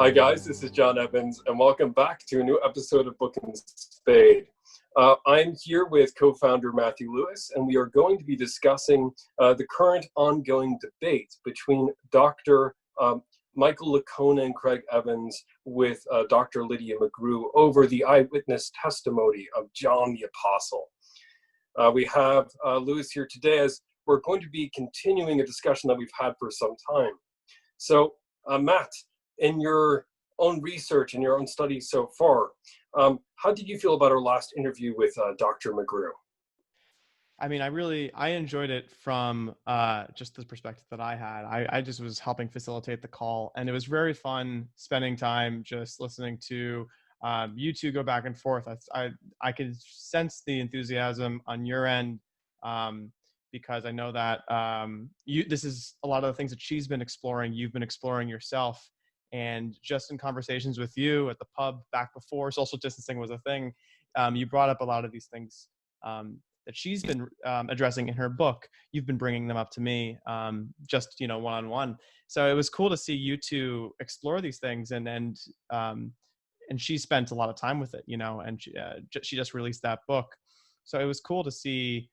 Hi guys, this is John Evans, and welcome back to a new episode of Book Spade. I'm here with co-founder Mathew Lewis, and we are going to be discussing the current ongoing debate between Dr. Michael Licona and Craig Evans with Dr. Lydia McGrew over the eyewitness testimony of John the Apostle. We have Lewis here today as we're going to be continuing a discussion that we've had for some time. So, Matt, in your own research and your own studies so far, how did you feel about our last interview with Dr. McGrew? I mean, I enjoyed it from just the perspective that I had. I just was helping facilitate the call, and it was very fun spending time just listening to you two go back and forth. I could sense the enthusiasm on your end because I know that this is a lot of the things that she's been exploring, you've been exploring yourself. And just in conversations with you at the pub back before social distancing was a thing, you brought up a lot of these things that she's been addressing in her book. You've been bringing them up to me just, one-on-one. So it was cool to see you two explore these things. And she spent a lot of time with it, and she just released that book. So it was cool to see,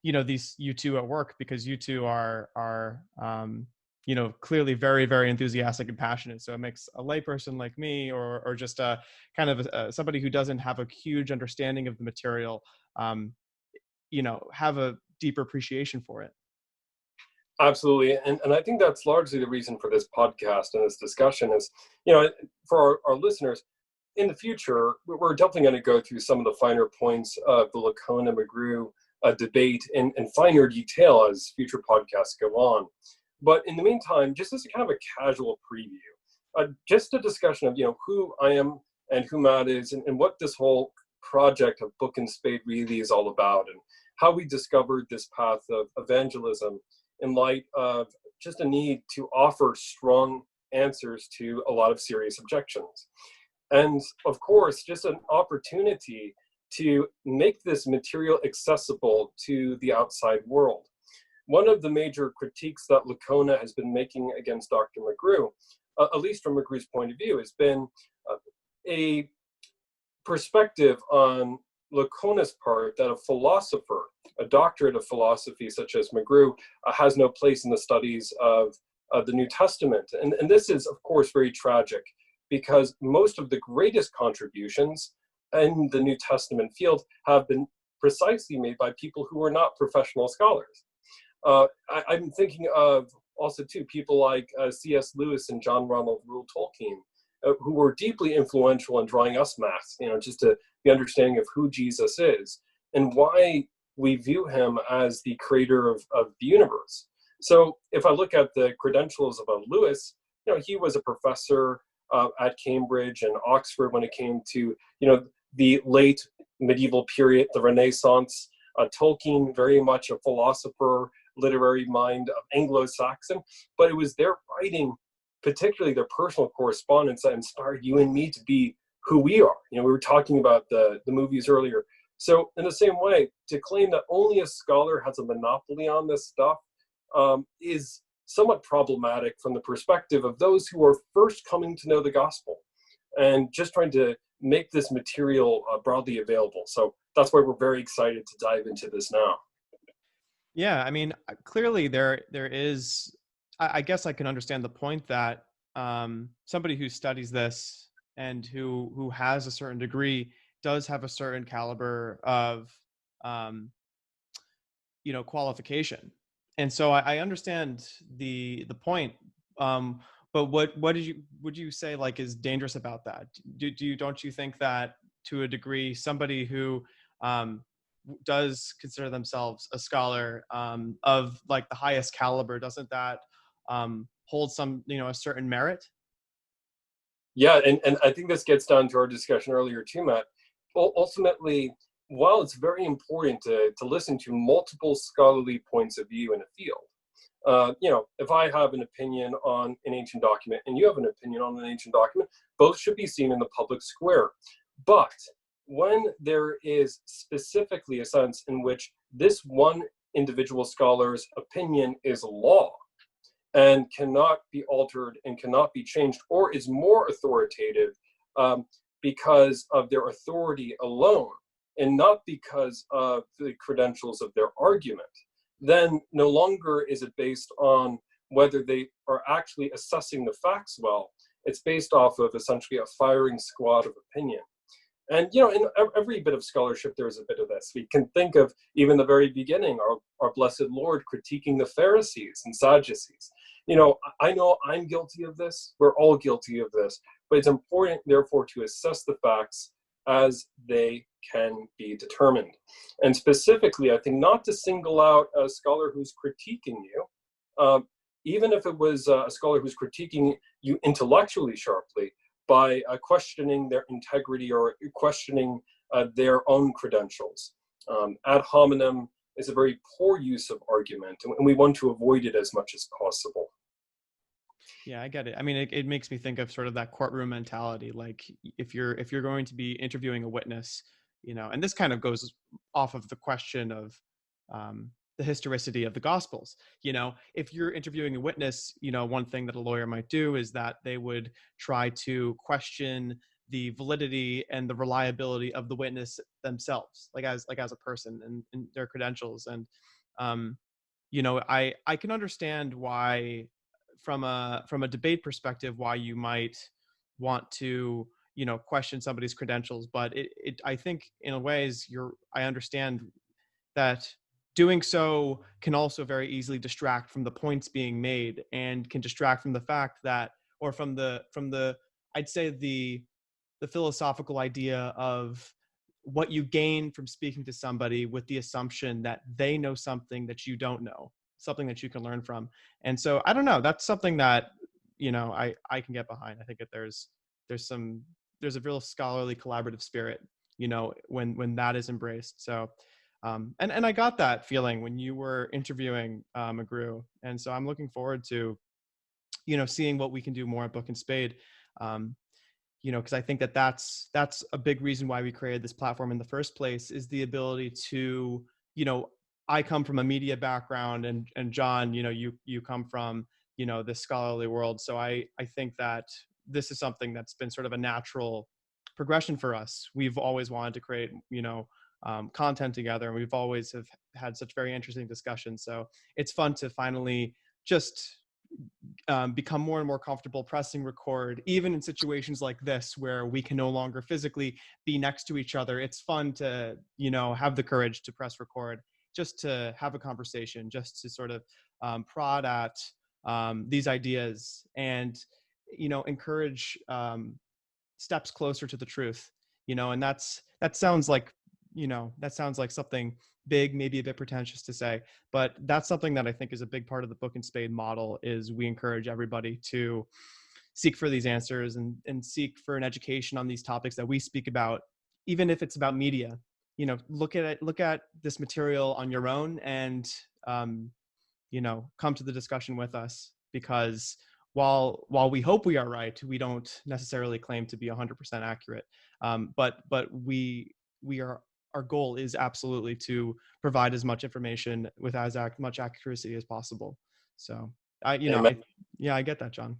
these you two at work, because you two are clearly very, very enthusiastic and passionate. So it makes a layperson like me, or just a kind of somebody who doesn't have a huge understanding of the material, have a deeper appreciation for it. Absolutely. And I think that's largely the reason for this podcast and this discussion is, for our listeners, in the future, we're definitely going to go through some of the finer points of the Licona-McGrew debate in finer detail as future podcasts go on. But in the meantime, just as a kind of a casual preview, just a discussion of, who I am and who Matt is and what this whole project of Book and Spade really is all about, and how we discovered this path of evangelism in light of just a need to offer strong answers to a lot of serious objections. And of course, just an opportunity to make this material accessible to the outside world. One of the major critiques that Licona has been making against Dr. McGrew, at least from McGrew's point of view, has been a perspective on Licona's part that a philosopher, a doctorate of philosophy such as McGrew, has no place in the studies of the New Testament. And this is, of course, very tragic, because most of the greatest contributions in the New Testament field have been precisely made by people who are not professional scholars. I'm thinking of also too people like C.S. Lewis and John Ronald Reuel Tolkien, who were deeply influential in drawing us maths, just to the understanding of who Jesus is and why we view him as the creator of the universe. So if I look at the credentials of Lewis, he was a professor at Cambridge and Oxford when it came to, the late medieval period, the Renaissance. Tolkien, very much a philosopher, literary mind of Anglo-Saxon, but it was their writing, particularly their personal correspondence, that inspired you and me to be who we are. We were talking about the movies earlier. So in the same way, to claim that only a scholar has a monopoly on this stuff is somewhat problematic from the perspective of those who are first coming to know the gospel and just trying to make this material broadly available. So that's why we're very excited to dive into this now. Yeah, I mean, clearly there is, I guess I can understand the point that somebody who studies this and who has a certain degree does have a certain caliber of, qualification. And so I understand the point. But what would you say is dangerous about that? Don't you think that to a degree, somebody who does consider themselves a scholar of the highest caliber, doesn't that hold some, a certain merit? Yeah, and I think this gets down to our discussion earlier too, Matt. Ultimately, while it's very important to listen to multiple scholarly points of view in a field, if I have an opinion on an ancient document and you have an opinion on an ancient document, both should be seen in the public square. But when there is specifically a sense in which this one individual scholar's opinion is law, and cannot be altered and cannot be changed, or is more authoritative because of their authority alone and not because of the credentials of their argument, then no longer is it based on whether they are actually assessing the facts well. It's based off of essentially a firing squad of opinion. And, in every bit of scholarship, there's a bit of this. We can think of even the very beginning, our blessed Lord critiquing the Pharisees and Sadducees. I know I'm guilty of this. We're all guilty of this. But it's important, therefore, to assess the facts as they can be determined. And specifically, I think not to single out a scholar who's critiquing you, even if it was a scholar who's critiquing you intellectually sharply, by questioning their integrity or questioning their own credentials. Ad hominem is a very poor use of argument, and we want to avoid it as much as possible. Yeah, I get it. I mean, it makes me think of sort of that courtroom mentality. Like if you're going to be interviewing a witness, and this kind of goes off of the question of the historicity of the Gospels. If you're interviewing a witness, one thing that a lawyer might do is that they would try to question the validity and the reliability of the witness themselves, like as a person and their credentials. And I can understand why, from a debate perspective, why you might want to question somebody's credentials, but I think in a ways I understand that doing so can also very easily distract from the points being made, and can distract from the fact that, or from the I'd say the philosophical idea of what you gain from speaking to somebody with the assumption that they know something that you don't know, something that you can learn from. And so I don't know, that's something that I can get behind. I think that there's a real scholarly collaborative spirit when that is embraced. So and I got that feeling when you were interviewing McGrew, and so I'm looking forward to seeing what we can do more at Book and Spade. Because I think that that's a big reason why we created this platform in the first place, is the ability to, I come from a media background, and John, you come from, this scholarly world. So I think that this is something that's been sort of a natural progression for us. We've always wanted to create, content together, and we've always have had such very interesting discussions. So it's fun to finally just become more and more comfortable pressing record, even in situations like this where we can no longer physically be next to each other. It's fun to have the courage to press record, just to have a conversation, just to sort of prod at these ideas, and encourage steps closer to the truth. And that sounds like something big, maybe a bit pretentious to say, but that's something that I think is a big part of the Book and Spade model. Is we encourage everybody to seek for these answers and seek for an education on these topics that we speak about, even if it's about media. Look at this material on your own, and come to the discussion with us, because while we hope we are right, we don't necessarily claim to be 100% accurate. But our goal is absolutely to provide as much information with as much accuracy as possible. So I get that, John.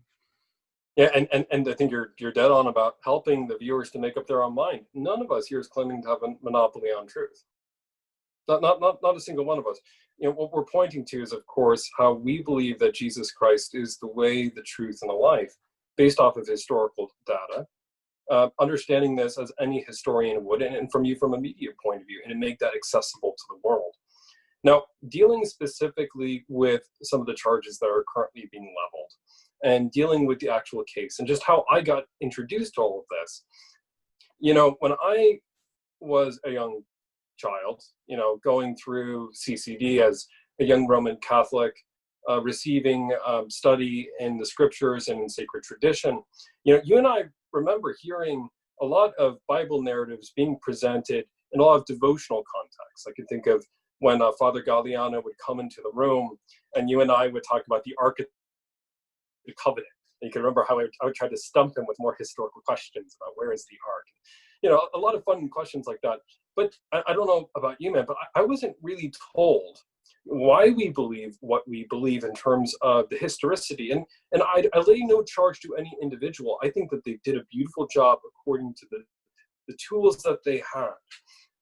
Yeah, and I think you're dead on about helping the viewers to make up their own mind. None of us here is claiming to have a monopoly on truth. Not a single one of us. What we're pointing to is, of course, how we believe that Jesus Christ is the way, the truth, and the life, based off of historical data. Understanding this as any historian would, and from a media point of view, and make that accessible to the world. Now, dealing specifically with some of the charges that are currently being leveled, and dealing with the actual case, and just how I got introduced to all of this. When I was a young child, going through CCD as a young Roman Catholic, receiving study in the scriptures and in sacred tradition, you and I remember hearing a lot of Bible narratives being presented in a lot of devotional contexts. I can think of when Father Galliano would come into the room, and you and I would talk about the Ark of the Covenant. And you can remember how I would try to stump him with more historical questions about where is the Ark. A lot of fun questions like that. But I don't know about you, man, but I wasn't really told why we believe what we believe in terms of the historicity. And I lay no charge to any individual. I think that they did a beautiful job according to the tools that they had.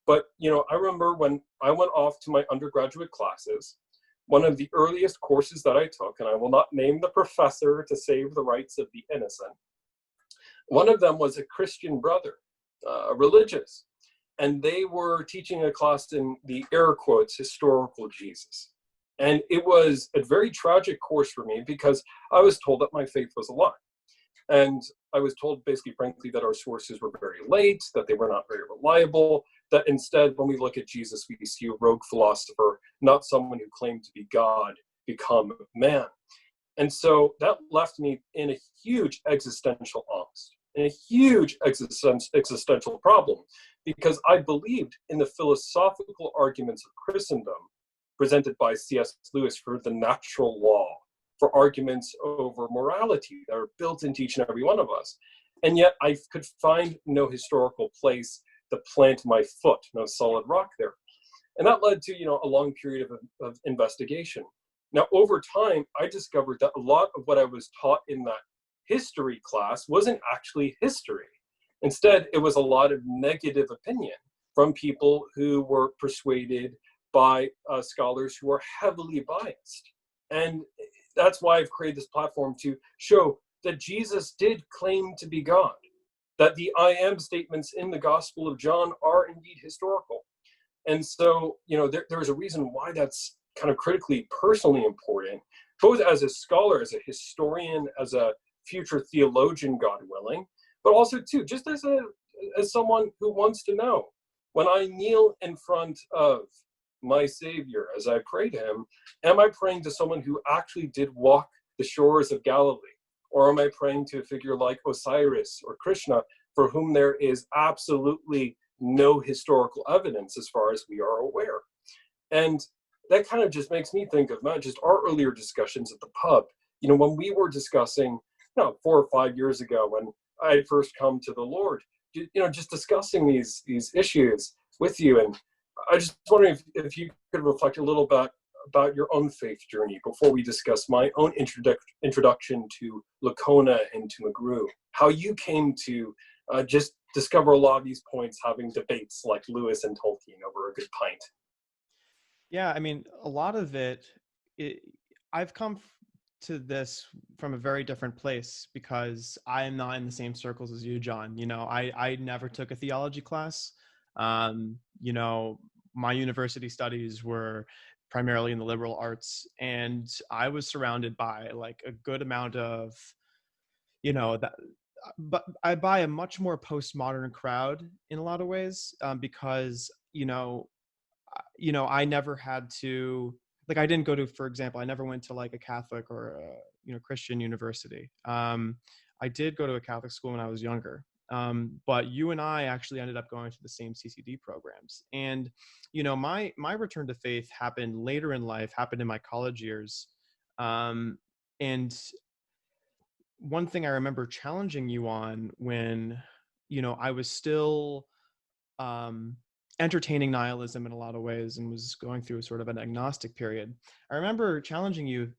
But, I remember when I went off to my undergraduate classes, one of the earliest courses that I took, and I will not name the professor to save the rights of the innocent, one of them was a Christian brother, religious, and they were teaching a class in the air quotes historical Jesus. And it was a very tragic course for me because I was told that my faith was a lie. And I was told basically, frankly, that our sources were very late, that they were not very reliable, that instead, when we look at Jesus, we see a rogue philosopher, not someone who claimed to be God, become man. And so that left me in a huge existential angst, and a huge existential problem, because I believed in the philosophical arguments of Christendom presented by C.S. Lewis for the natural law, for arguments over morality that are built into each and every one of us. And yet I could find no historical place to plant my foot, no solid rock there. And that led to, a long period of investigation. Now, over time, I discovered that a lot of what I was taught in that history class wasn't actually history. Instead, it was a lot of negative opinion from people who were persuaded by scholars who are heavily biased. And that's why I've created this platform to show that Jesus did claim to be God, that the I am statements in the Gospel of John are indeed historical. And so, there's a reason why that's kind of critically personally important, both as a scholar, as a historian, as a future theologian, God willing, but also too, just as someone who wants to know, when I kneel in front of my Savior, as I pray to him, am I praying to someone who actually did walk the shores of Galilee? Or am I praying to a figure like Osiris or Krishna, for whom there is absolutely no historical evidence as far as we are aware? And that kind of just makes me think of not just our earlier discussions at the pub. When we were discussing, 4 or 5 years ago, when I had first come to the Lord, just discussing these issues with you. And I just wondering if you could reflect a little bit about your own faith journey before we discuss my own introduction to Licona and to McGrew, how you came to just discover a lot of these points, having debates like Lewis and Tolkien over a good pint. Yeah, I mean, a lot of I've come to this from a very different place because I am not in the same circles as you, John. I never took a theology class. My university studies were primarily in the liberal arts, and I was surrounded by like a good amount of, that, but I buy a much more postmodern crowd in a lot of ways, because, I never had to, like, I didn't go to, for example, I never went to like a Catholic or a Christian university. I did go to a Catholic school when I was younger. But you and I actually ended up going to the same CCD programs. And, my return to faith happened later in life, happened in my college years. And one thing I remember challenging you on when, I was still entertaining nihilism in a lot of ways and was going through sort of an agnostic period. I remember challenging you,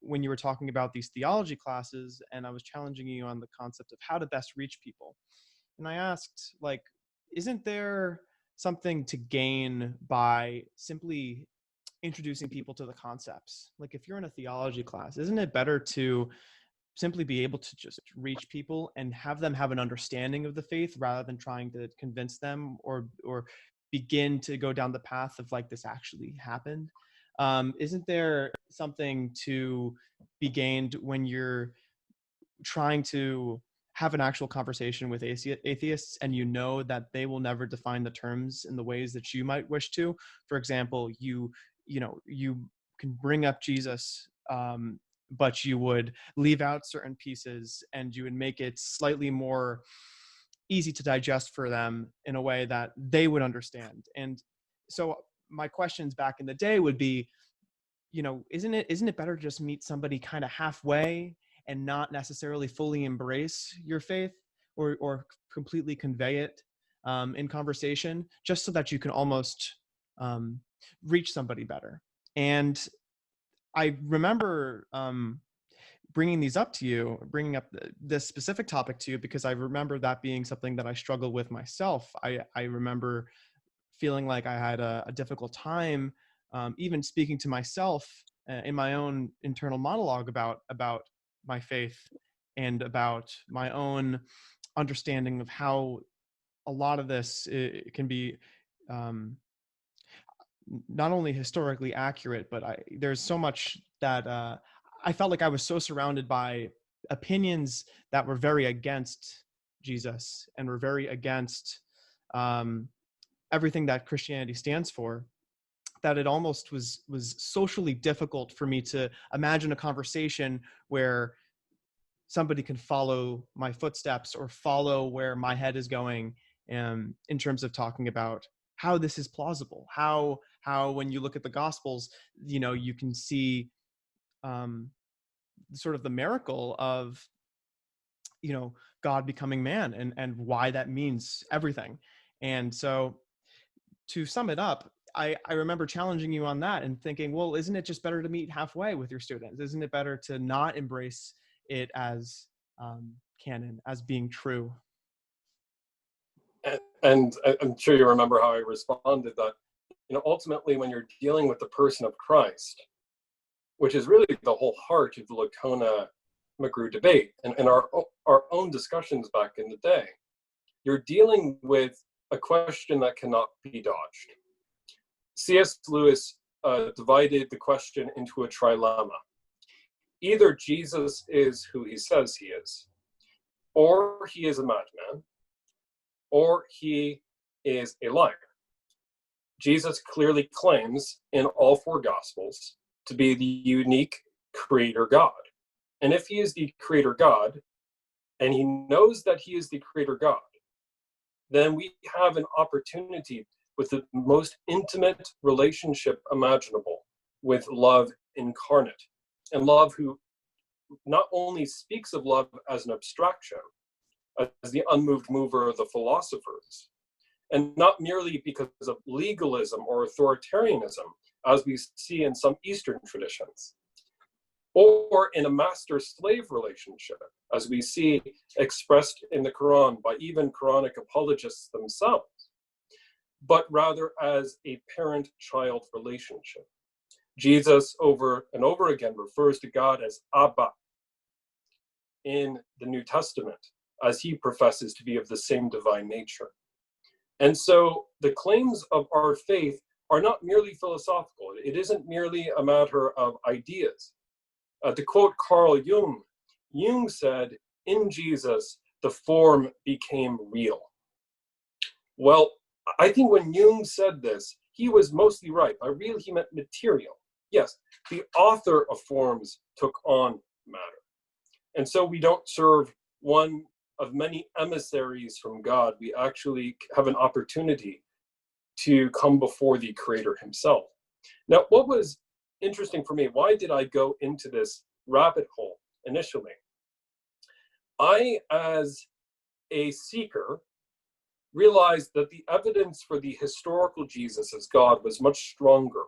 when you were talking about these theology classes, and I was challenging you on the concept of how to best reach people. And I asked, like, isn't there something to gain by simply introducing people to the concepts? Like, if you're in a theology class, isn't it better to simply be able to just reach people and have them have an understanding of the faith rather than trying to convince them or begin to go down the path of like, this actually happened? Isn't there something to be gained when you're trying to have an actual conversation with atheists and that they will never define the terms in the ways that you might wish to? For example, you can bring up Jesus, but you would leave out certain pieces and you would make it slightly more easy to digest for them in a way that they would understand. And so my questions back in the day would be, isn't it better to just meet somebody kind of halfway and not necessarily fully embrace your faith or completely convey it in conversation, just so that you can almost reach somebody better. And I remember bringing these up to you, bringing up this specific topic to you, because I remember that being something that I struggled with myself. I remember feeling like I had a difficult time even speaking to myself in my own internal monologue about my faith and about my own understanding of how a lot of this it can be not only historically accurate, but there's so much that I felt like I was so surrounded by opinions that were very against Jesus and were very against everything that Christianity stands for, that it almost was socially difficult for me to imagine a conversation where somebody can follow my footsteps or follow where my head is going in terms of talking about how this is plausible, how when you look at the Gospels, you can see sort of the miracle of God becoming man and why that means everything. And so to sum it up, I remember challenging you on that and thinking, well, isn't it just better to meet halfway with your students? Isn't it better to not embrace it as canon, as being true? And I'm sure you remember how I responded that, ultimately when you're dealing with the person of Christ, which is really the whole heart of the Licona-McGrew debate and our own discussions back in the day, you're dealing with a question that cannot be dodged. C.S. Lewis divided the question into a trilemma. Either Jesus is who he says he is, or he is a madman, or he is a liar. Jesus clearly claims in all four Gospels to be the unique creator God. And if he is the creator God, and he knows that he is the creator God, then we have an opportunity with the most intimate relationship imaginable with love incarnate. And love who not only speaks of love as an abstraction, as the unmoved mover of the philosophers, and not merely because of legalism or authoritarianism, as we see in some Eastern traditions, or in a master-slave relationship, as we see expressed in the Quran by even Quranic apologists themselves, but rather as a parent-child relationship. Jesus over and over again refers to God as Abba in the New Testament, as he professes to be of the same divine nature. And so the claims of our faith are not merely philosophical. It isn't merely a matter of ideas. To quote Carl Jung, Jung said, "In Jesus, the form became real." Well, I think when Jung said this, he was mostly right. By real, he meant material. Yes, the author of forms took on matter. And so we don't serve one of many emissaries from God. We actually have an opportunity to come before the Creator himself. Now, what was interesting for me, why did I go into this rabbit hole initially? I, as a seeker, realized that the evidence for the historical Jesus as God was much stronger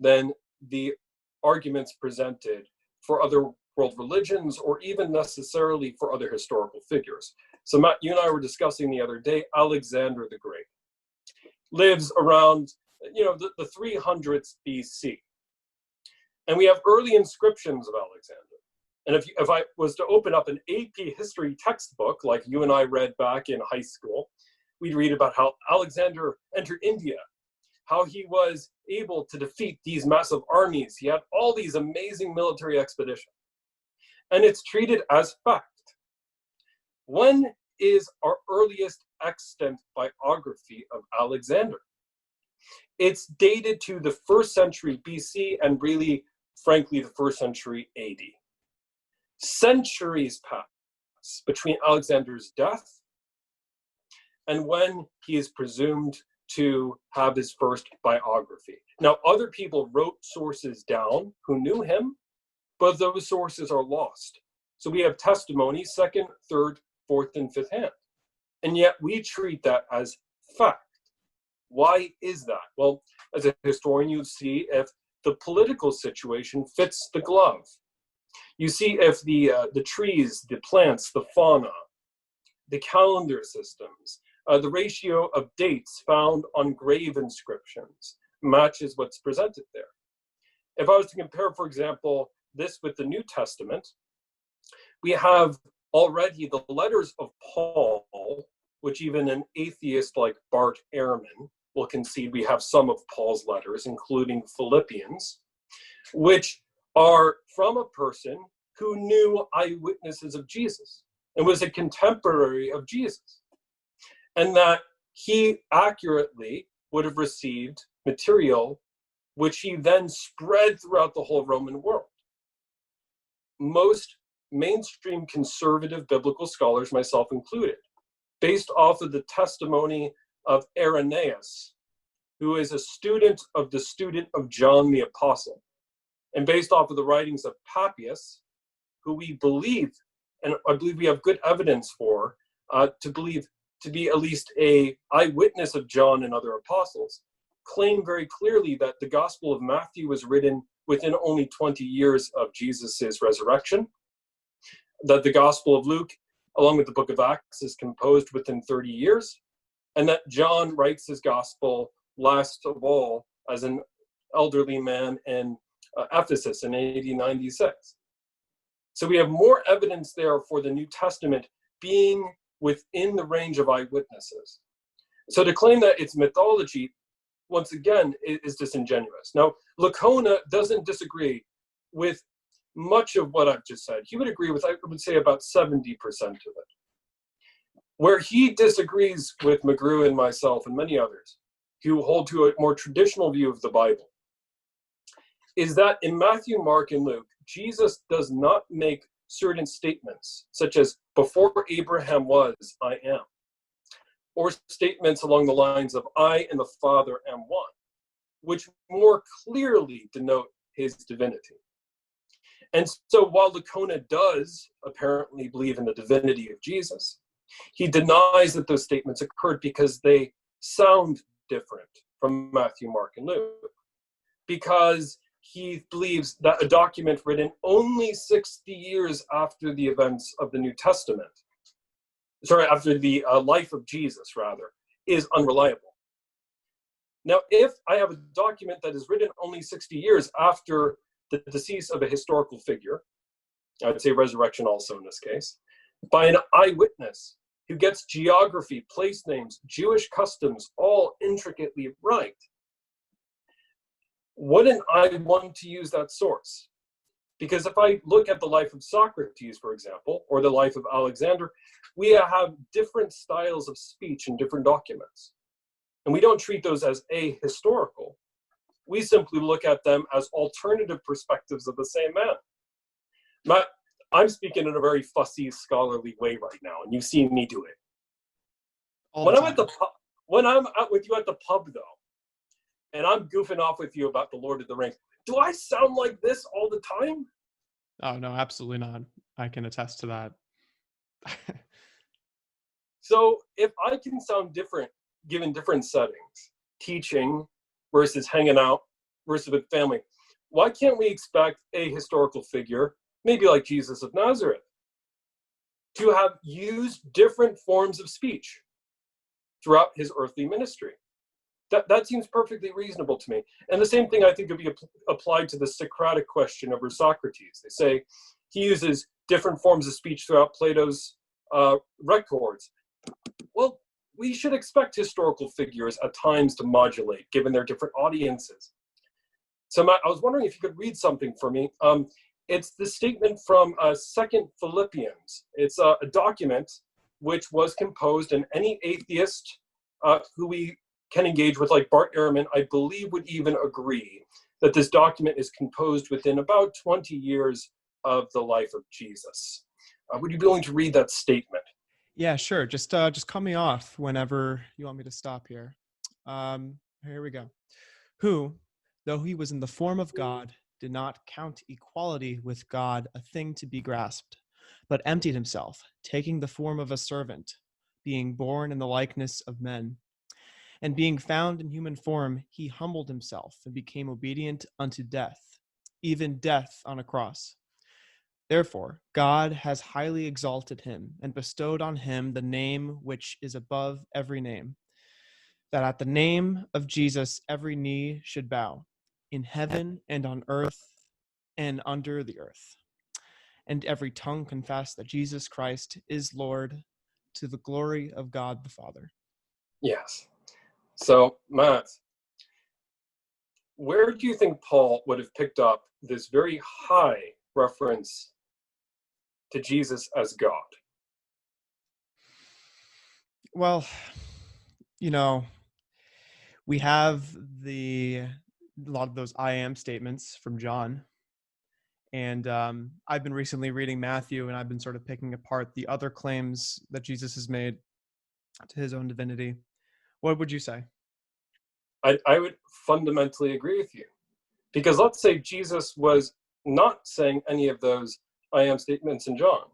than the arguments presented for other world religions or even necessarily for other historical figures. So Matt, you and I were discussing the other day, Alexander the Great lives around, the 300s BC. And we have early inscriptions of Alexander. And if I was to open up an AP history textbook, like you and I read back in high school, we'd read about how Alexander entered India, how he was able to defeat these massive armies. He had all these amazing military expeditions. And it's treated as fact. When is our earliest extant biography of Alexander? It's dated to the 1st century BC and really, frankly, the 1st century AD. Centuries pass between Alexander's death and when he is presumed to have his first biography. Now, other people wrote sources down who knew him, but those sources are lost. So we have testimony, 2nd, 3rd, 4th, and 5th hand. And yet we treat that as fact. Why is that? Well, as a historian, you see if the political situation fits the glove. You see if the trees, the plants, the fauna, the calendar systems, the ratio of dates found on grave inscriptions matches what's presented there. If I was to compare, for example, this with the New Testament, we have already the letters of Paul, which even an atheist like Bart Ehrman will concede we have some of Paul's letters, including Philippians, which are from a person who knew eyewitnesses of Jesus and was a contemporary of Jesus, and that he accurately would have received material which he then spread throughout the whole Roman world. Most mainstream conservative biblical scholars, myself included, based off of the testimony of Irenaeus, who is a student of the student of John the Apostle, and based off of the writings of Papias, who we believe, and I believe we have good evidence for, to believe to be at least a eyewitness of John and other apostles, claim very clearly that the Gospel of Matthew was written within only 20 years of Jesus's resurrection, that the Gospel of Luke, along with the book of Acts, is composed within 30 years, and that John writes his Gospel last of all as an elderly man in Ephesus in AD 96. So we have more evidence there for the New Testament being within the range of eyewitnesses. So to claim that it's mythology, once again, is disingenuous. Now, Licona doesn't disagree with much of what I've just said. He would agree with, I would say, about 70% of it. Where he disagrees with McGrew and myself and many others who hold to a more traditional view of the Bible is that in Matthew, Mark, and Luke, Jesus does not make certain statements, such as, before Abraham was, I am, or statements along the lines of, I and the Father am one, which more clearly denote his divinity. And so while Licona does apparently believe in the divinity of Jesus, he denies that those statements occurred because they sound different from Matthew, Mark, and Luke, because he believes that a document written only 60 years after the events of the New Testament, after the life of Jesus, rather, is unreliable. Now, if I have a document that is written only 60 years after the decease of a historical figure, I would say resurrection also in this case, by an eyewitness who gets geography, place names, Jewish customs, all intricately right, wouldn't I want to use that source? Because if I look at the life of Socrates, for example, or the life of Alexander, we have different styles of speech in different documents. And we don't treat those as ahistorical. We simply look at them as alternative perspectives of the same man. I'm speaking in a very fussy, scholarly way right now, and you've seen me do it. When I'm out with you at the pub, though, and I'm goofing off with you about the Lord of the Rings, do I sound like this all the time? Oh, no, absolutely not. I can attest to that. So if I can sound different given different settings, teaching versus hanging out versus with family, why can't we expect a historical figure, maybe like Jesus of Nazareth, to have used different forms of speech throughout his earthly ministry? That seems perfectly reasonable to me. And the same thing I think could be applied to the Socratic question over Socrates. They say he uses different forms of speech throughout Plato's records. Well, we should expect historical figures at times to modulate, given their different audiences. So Matt, I was wondering if you could read something for me. It's the statement from 2 Philippians. It's a document which was composed, and any atheist who we can engage with, like Bart Ehrman, I believe would even agree that this document is composed within about 20 years of the life of Jesus. Would you be willing to read that statement? Yeah, sure. Just cut me off whenever you want me to stop here. Here we go. Who, though he was in the form of God, did not count equality with God a thing to be grasped, but emptied himself, taking the form of a servant, being born in the likeness of men. And being found in human form, he humbled himself and became obedient unto death, even death on a cross. Therefore, God has highly exalted him and bestowed on him the name which is above every name, that at the name of Jesus every knee should bow, in heaven and on earth and under the earth, and every tongue confess that Jesus Christ is Lord, to the glory of God the Father. Yes. So, Matt, where do you think Paul would have picked up this very high reference to Jesus as God? Well, we have a lot of those I am statements from John. And I've been recently reading Matthew, and I've been sort of picking apart the other claims that Jesus has made to his own divinity. What would you say? I would fundamentally agree with you. Because let's say Jesus was not saying any of those I am statements in John.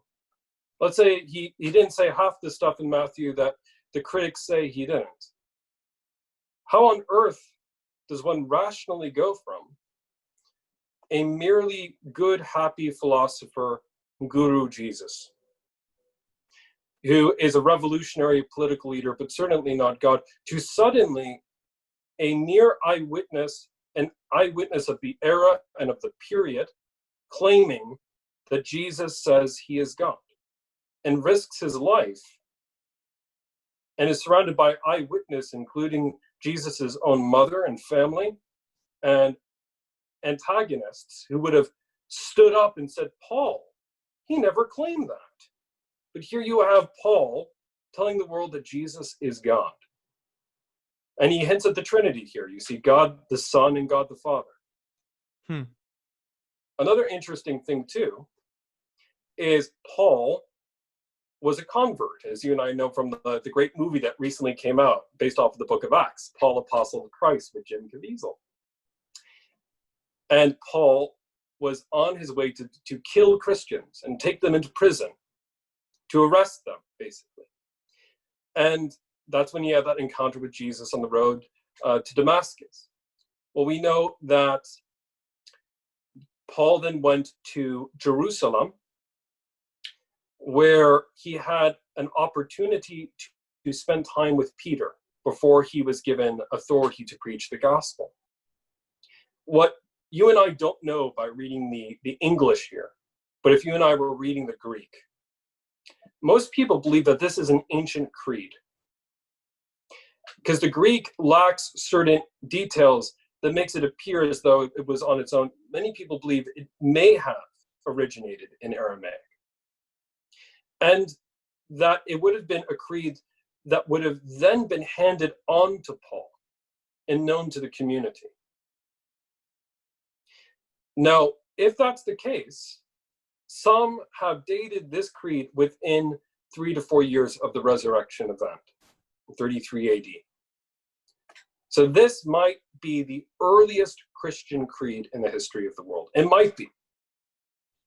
Let's say he didn't say half the stuff in Matthew that the critics say he didn't. How on earth does one rationally go from a merely good, happy philosopher, guru Jesus, who is a revolutionary political leader, but certainly not God, to suddenly a near eyewitness, an eyewitness of the era and of the period, claiming that Jesus says he is God, and risks his life, and is surrounded by eyewitness, including Jesus's own mother and family, and antagonists who would have stood up and said, Paul, he never claimed that. But here you have Paul telling the world that Jesus is God. And he hints at the Trinity here. You see God the Son and God the Father. Another interesting thing, too, is Paul was a convert, as you and I know from the great movie that recently came out based off of the book of Acts, Paul, Apostle of Christ, with Jim Caviezel. And Paul was on his way to kill Christians and take them into prison, to arrest them, basically. And that's when he had that encounter with Jesus on the road to Damascus. Well, we know that Paul then went to Jerusalem, where he had an opportunity to spend time with Peter before he was given authority to preach the gospel. What you and I don't know by reading the English here, but if you and I were reading the Greek, most people believe that this is an ancient creed, because the Greek lacks certain details that makes it appear as though it was on its own. Many people believe it may have originated in Aramaic, and that it would have been a creed that would have then been handed on to Paul and known to the community. Now, if that's the case, some have dated this creed within 3 to 4 years of the resurrection event, 33 AD. So this might be the earliest Christian creed in the history of the world. It might be.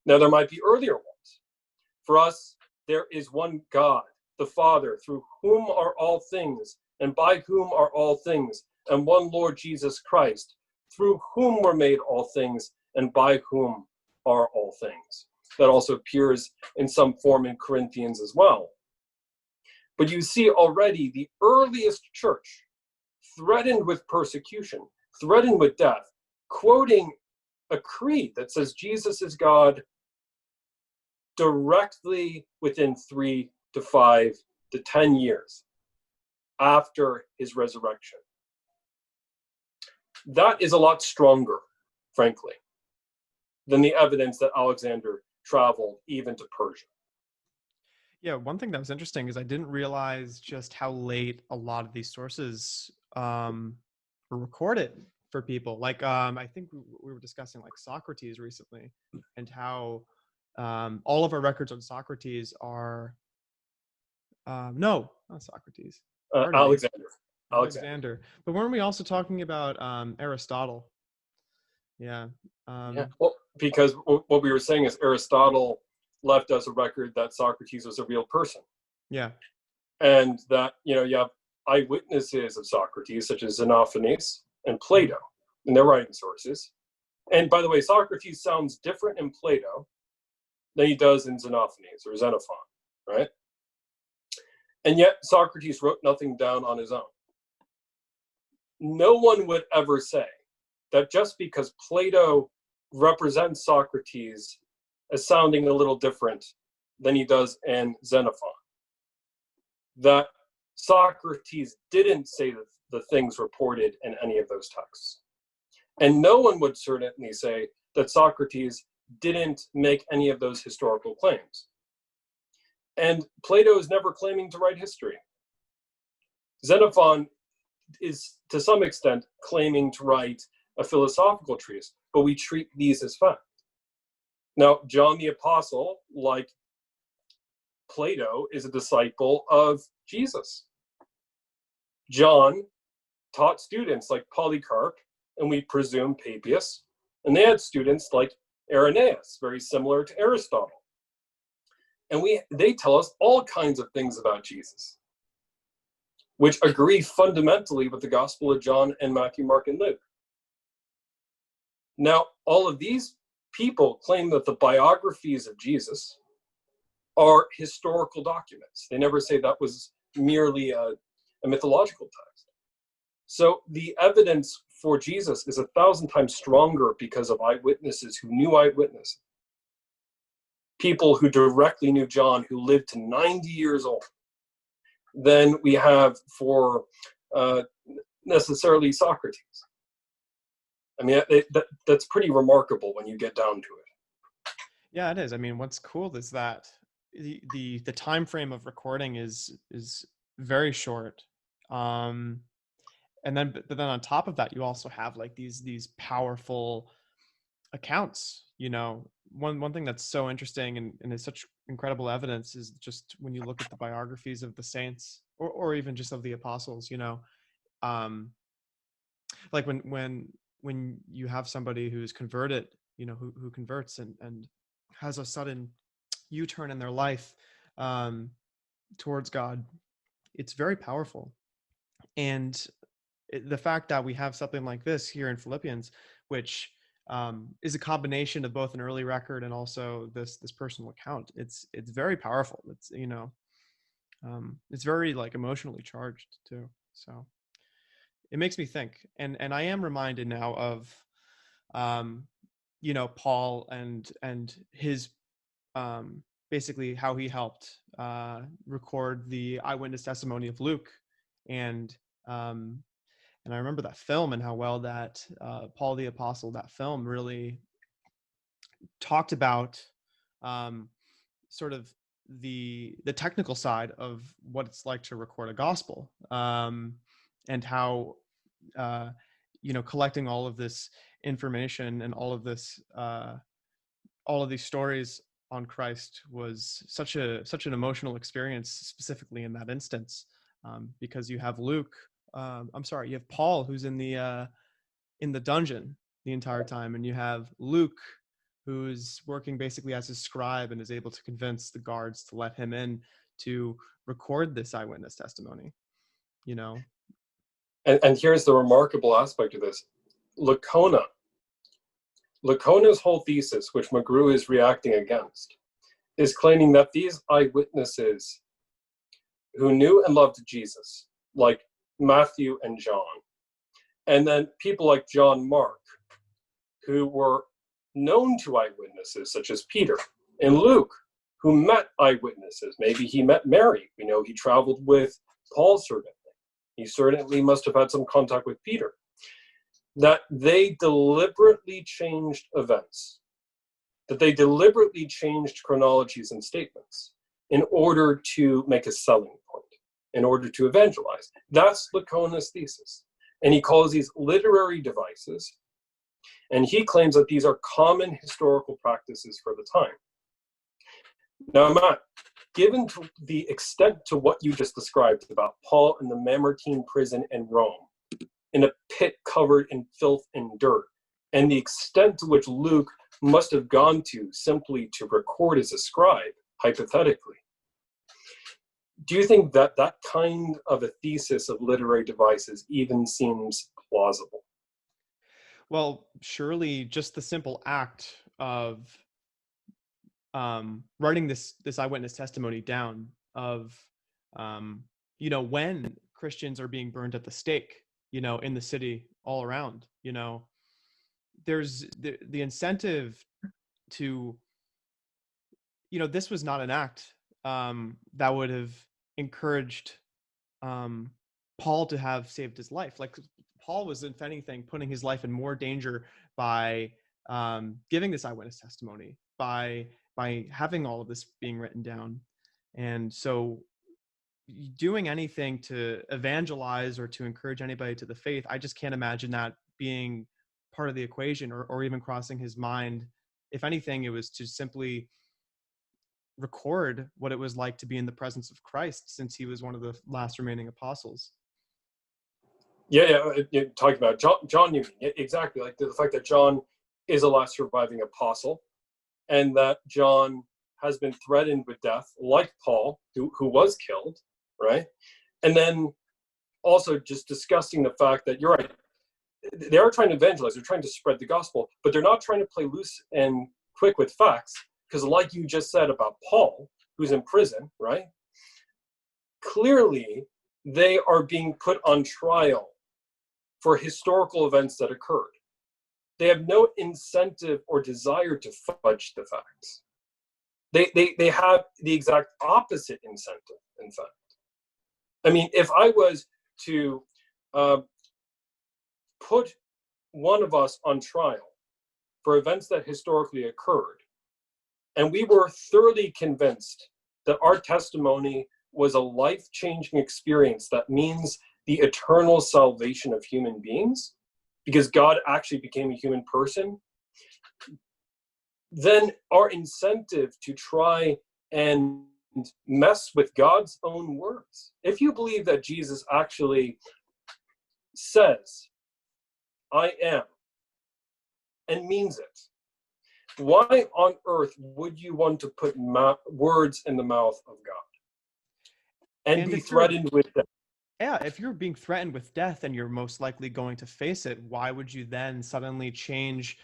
Now, there might be earlier ones. For us, there is one God, the Father, through whom are all things, and by whom are all things, and one Lord Jesus Christ, through whom were made all things, and by whom are all things. That also appears in some form in Corinthians as well. But you see already the earliest church, threatened with persecution, threatened with death, quoting a creed that says Jesus is God directly within 3 to 5 to 10 years after his resurrection. That is a lot stronger, frankly, than the evidence that Alexander traveled even to Persia. Yeah, one thing that was interesting is I didn't realize just how late a lot of these sources were recorded for people. Like, I think we were discussing like Socrates recently, and how all of our records on Socrates are no, not Socrates. Alexander. But weren't we also talking about Aristotle? Yeah. Yeah. Well, because what we were saying is Aristotle left us a record that Socrates was a real person. Yeah. And that, you have eyewitnesses of Socrates, such as Xenophanes and Plato, in their writing sources. And by the way, Socrates sounds different in Plato than he does in Xenophanes or Xenophon, right? And yet Socrates wrote nothing down on his own. No one would ever say that just because Plato represents Socrates as sounding a little different than he does in Xenophon, that Socrates didn't say the things reported in any of those texts. And no one would certainly say that Socrates didn't make any of those historical claims. And Plato is never claiming to write history. Xenophon is, to some extent, claiming to write a philosophical treatise, but we treat these as fact. Now, John the Apostle, like Plato, is a disciple of Jesus. John taught students like Polycarp, and we presume Papias, and they had students like Irenaeus, very similar to Aristotle. And they tell us all kinds of things about Jesus, which agree fundamentally with the Gospel of John and Matthew, Mark, and Luke. Now, all of these people claim that the biographies of Jesus are historical documents. They never say that was merely a mythological text. So the evidence for Jesus is 1,000 times stronger because of eyewitnesses who knew eyewitnesses. People who directly knew John, who lived to 90 years old, than we have for necessarily Socrates. I mean, that's pretty remarkable when you get down to it. Yeah, it is. I mean, what's cool is that the time frame of recording is very short. And then, but then on top of that, you also have like these powerful accounts. You know, one thing that's so interesting and is such incredible evidence is just when you look at the biographies of the saints or even just of the apostles. You know, like when you have somebody who's converted, you know, who converts and has a sudden U-turn in their life towards God, it's very powerful. And the fact that we have something like this here in Philippians, which is a combination of both an early record and also this personal account, it's very powerful. It's, you know, it's very like emotionally charged too. So it makes me think, and I am reminded now of you know, Paul and his basically how he helped record the eyewitness testimony of Luke, and I remember that film and how well that Paul the Apostle, that film really talked about sort of the technical side of what it's like to record a gospel, and how you know, collecting all of this information and all of this all of these stories on Christ was such an emotional experience, specifically in that instance, because you have Luke. You have Paul, who's in the dungeon the entire time, and you have Luke, who's working basically as his scribe and is able to convince the guards to let him in to record this eyewitness testimony. You know, and here's the remarkable aspect of this: Licona's whole thesis, which McGrew is reacting against, is claiming that these eyewitnesses who knew and loved Jesus, like Matthew and John, and then people like John Mark, who were known to eyewitnesses such as Peter, and Luke, who met eyewitnesses. Maybe he met Mary. We know he traveled with Paul, certainly. He certainly must have had some contact with Peter. That they deliberately changed events, that they deliberately changed chronologies and statements in order to make a selling point, in order to evangelize. That's Licona's thesis. And he calls these literary devices, and he claims that these are common historical practices for the time. Now, Matt, given to the extent to what you just described about Paul in the Mamertine prison in Rome, in a pit covered in filth and dirt, and the extent to which Luke must have gone to simply to record as a scribe, hypothetically, do you think that that kind of a thesis of literary devices even seems plausible? Well, surely just the simple act of writing this eyewitness testimony down of when Christians are being burned at the stake, in the city all around, there's the incentive to, this was not an act that would have encouraged Paul to have saved his life. Like, Paul was, if anything, putting his life in more danger by giving this eyewitness testimony, by having all of this being written down. And so doing anything to evangelize or to encourage anybody to the faith, I just can't imagine that being part of the equation, or even crossing his mind. If anything, it was to simply record what it was like to be in the presence of Christ, since he was one of the last remaining apostles. Yeah, you're talking about John, you mean, exactly, like the fact that John is a last surviving apostle, and that John has been threatened with death, like Paul, who was killed, right? And then also just discussing the fact that, you're right, they are trying to evangelize, they're trying to spread the gospel, but they're not trying to play loose and quick with facts, because like you just said about Paul, who's in prison, right? Clearly, they are being put on trial for historical events that occurred. They have no incentive or desire to fudge the facts. They have the exact opposite incentive, in fact. I mean, if I was to put one of us on trial for events that historically occurred, and we were thoroughly convinced that our testimony was a life-changing experience that means the eternal salvation of human beings, because God actually became a human person, then our incentive to try and mess with God's own words. If you believe that Jesus actually says, "I am," and means it, why on earth would you want to put words in the mouth of God and be threatened with death? Yeah, if you're being threatened with death and you're most likely going to face it, why would you then suddenly change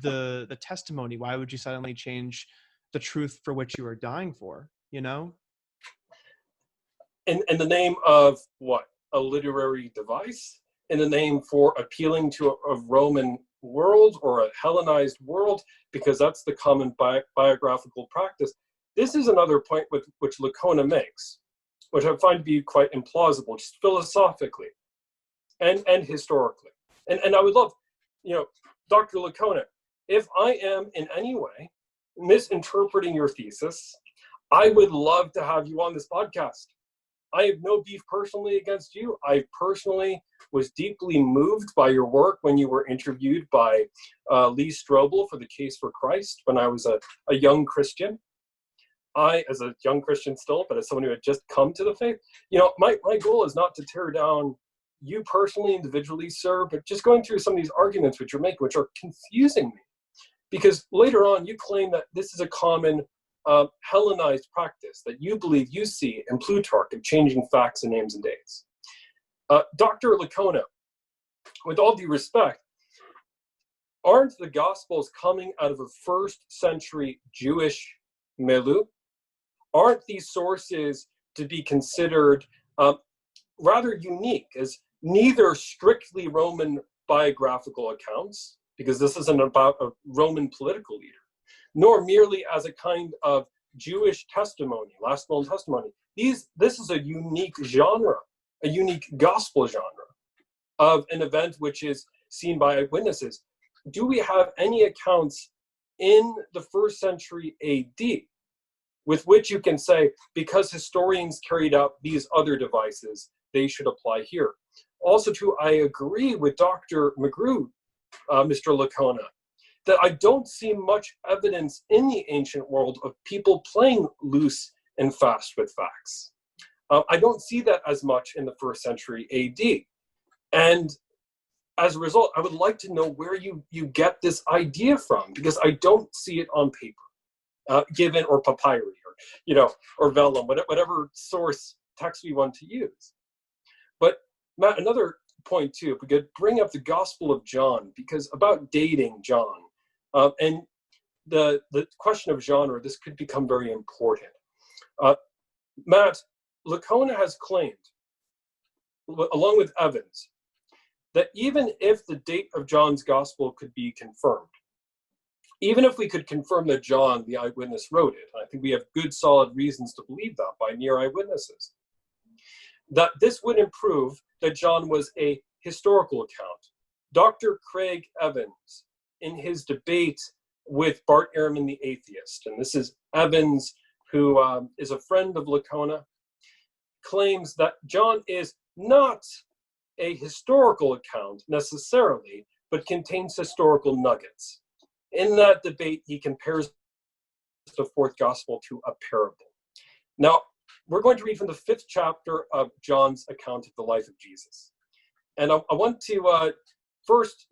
the testimony? Why would you suddenly change the truth for which you are dying for, In the name of what? A literary device? In the name for appealing to a Roman world or a Hellenized world, because that's the common biographical practice. This is another point which Licona makes, which I find to be quite implausible, just philosophically and historically. And I would love, Dr. Licona, if I am in any way misinterpreting your thesis, I would love to have you on this podcast. I have no beef personally against you. I personally was deeply moved by your work when you were interviewed by Lee Strobel for the Case for Christ when I was a young Christian. I, as a young Christian still, but as someone who had just come to the faith, my goal is not to tear down you personally, individually, sir, but just going through some of these arguments which you're making, which are confusing me. Because later on, you claim that this is a common Hellenized practice that you believe you see in Plutarch of changing facts and names and dates. Dr. Licona, with all due respect, aren't the Gospels coming out of a first century Jewish milieu? Aren't these sources to be considered rather unique, as neither strictly Roman biographical accounts, because this isn't about a Roman political leader, nor merely as a kind of Jewish testimony, last will testimony. This is a unique genre, a unique gospel genre of an event which is seen by eyewitnesses. Do we have any accounts in the first century AD with which you can say, because historians carried out these other devices, they should apply here? Also, too, I agree with Dr. McGrew, Mr. Licona, that I don't see much evidence in the ancient world of people playing loose and fast with facts. I don't see that as much in the first century AD. And as a result, I would like to know where you get this idea from, because I don't see it on paper, given, or papyri, or or vellum, whatever source text we want to use. But Matt, another point too, if we could bring up the Gospel of John, because about dating John, and the question of genre, this could become very important. Matt, Licona has claimed, along with Evans, that even if the date of John's Gospel could be confirmed, even if we could confirm that John, the eyewitness, wrote it, I think we have good solid reasons to believe that by near eyewitnesses, that this wouldn't prove that John was a historical account. Dr. Craig Evans, in his debate with Bart Ehrman the atheist, and this is Evans, who is a friend of Licona, claims that John is not a historical account necessarily, but contains historical nuggets. In that debate, he compares the fourth gospel to a parable. Now, we're going to read from the 5th chapter of John's account of the life of Jesus. And I want to first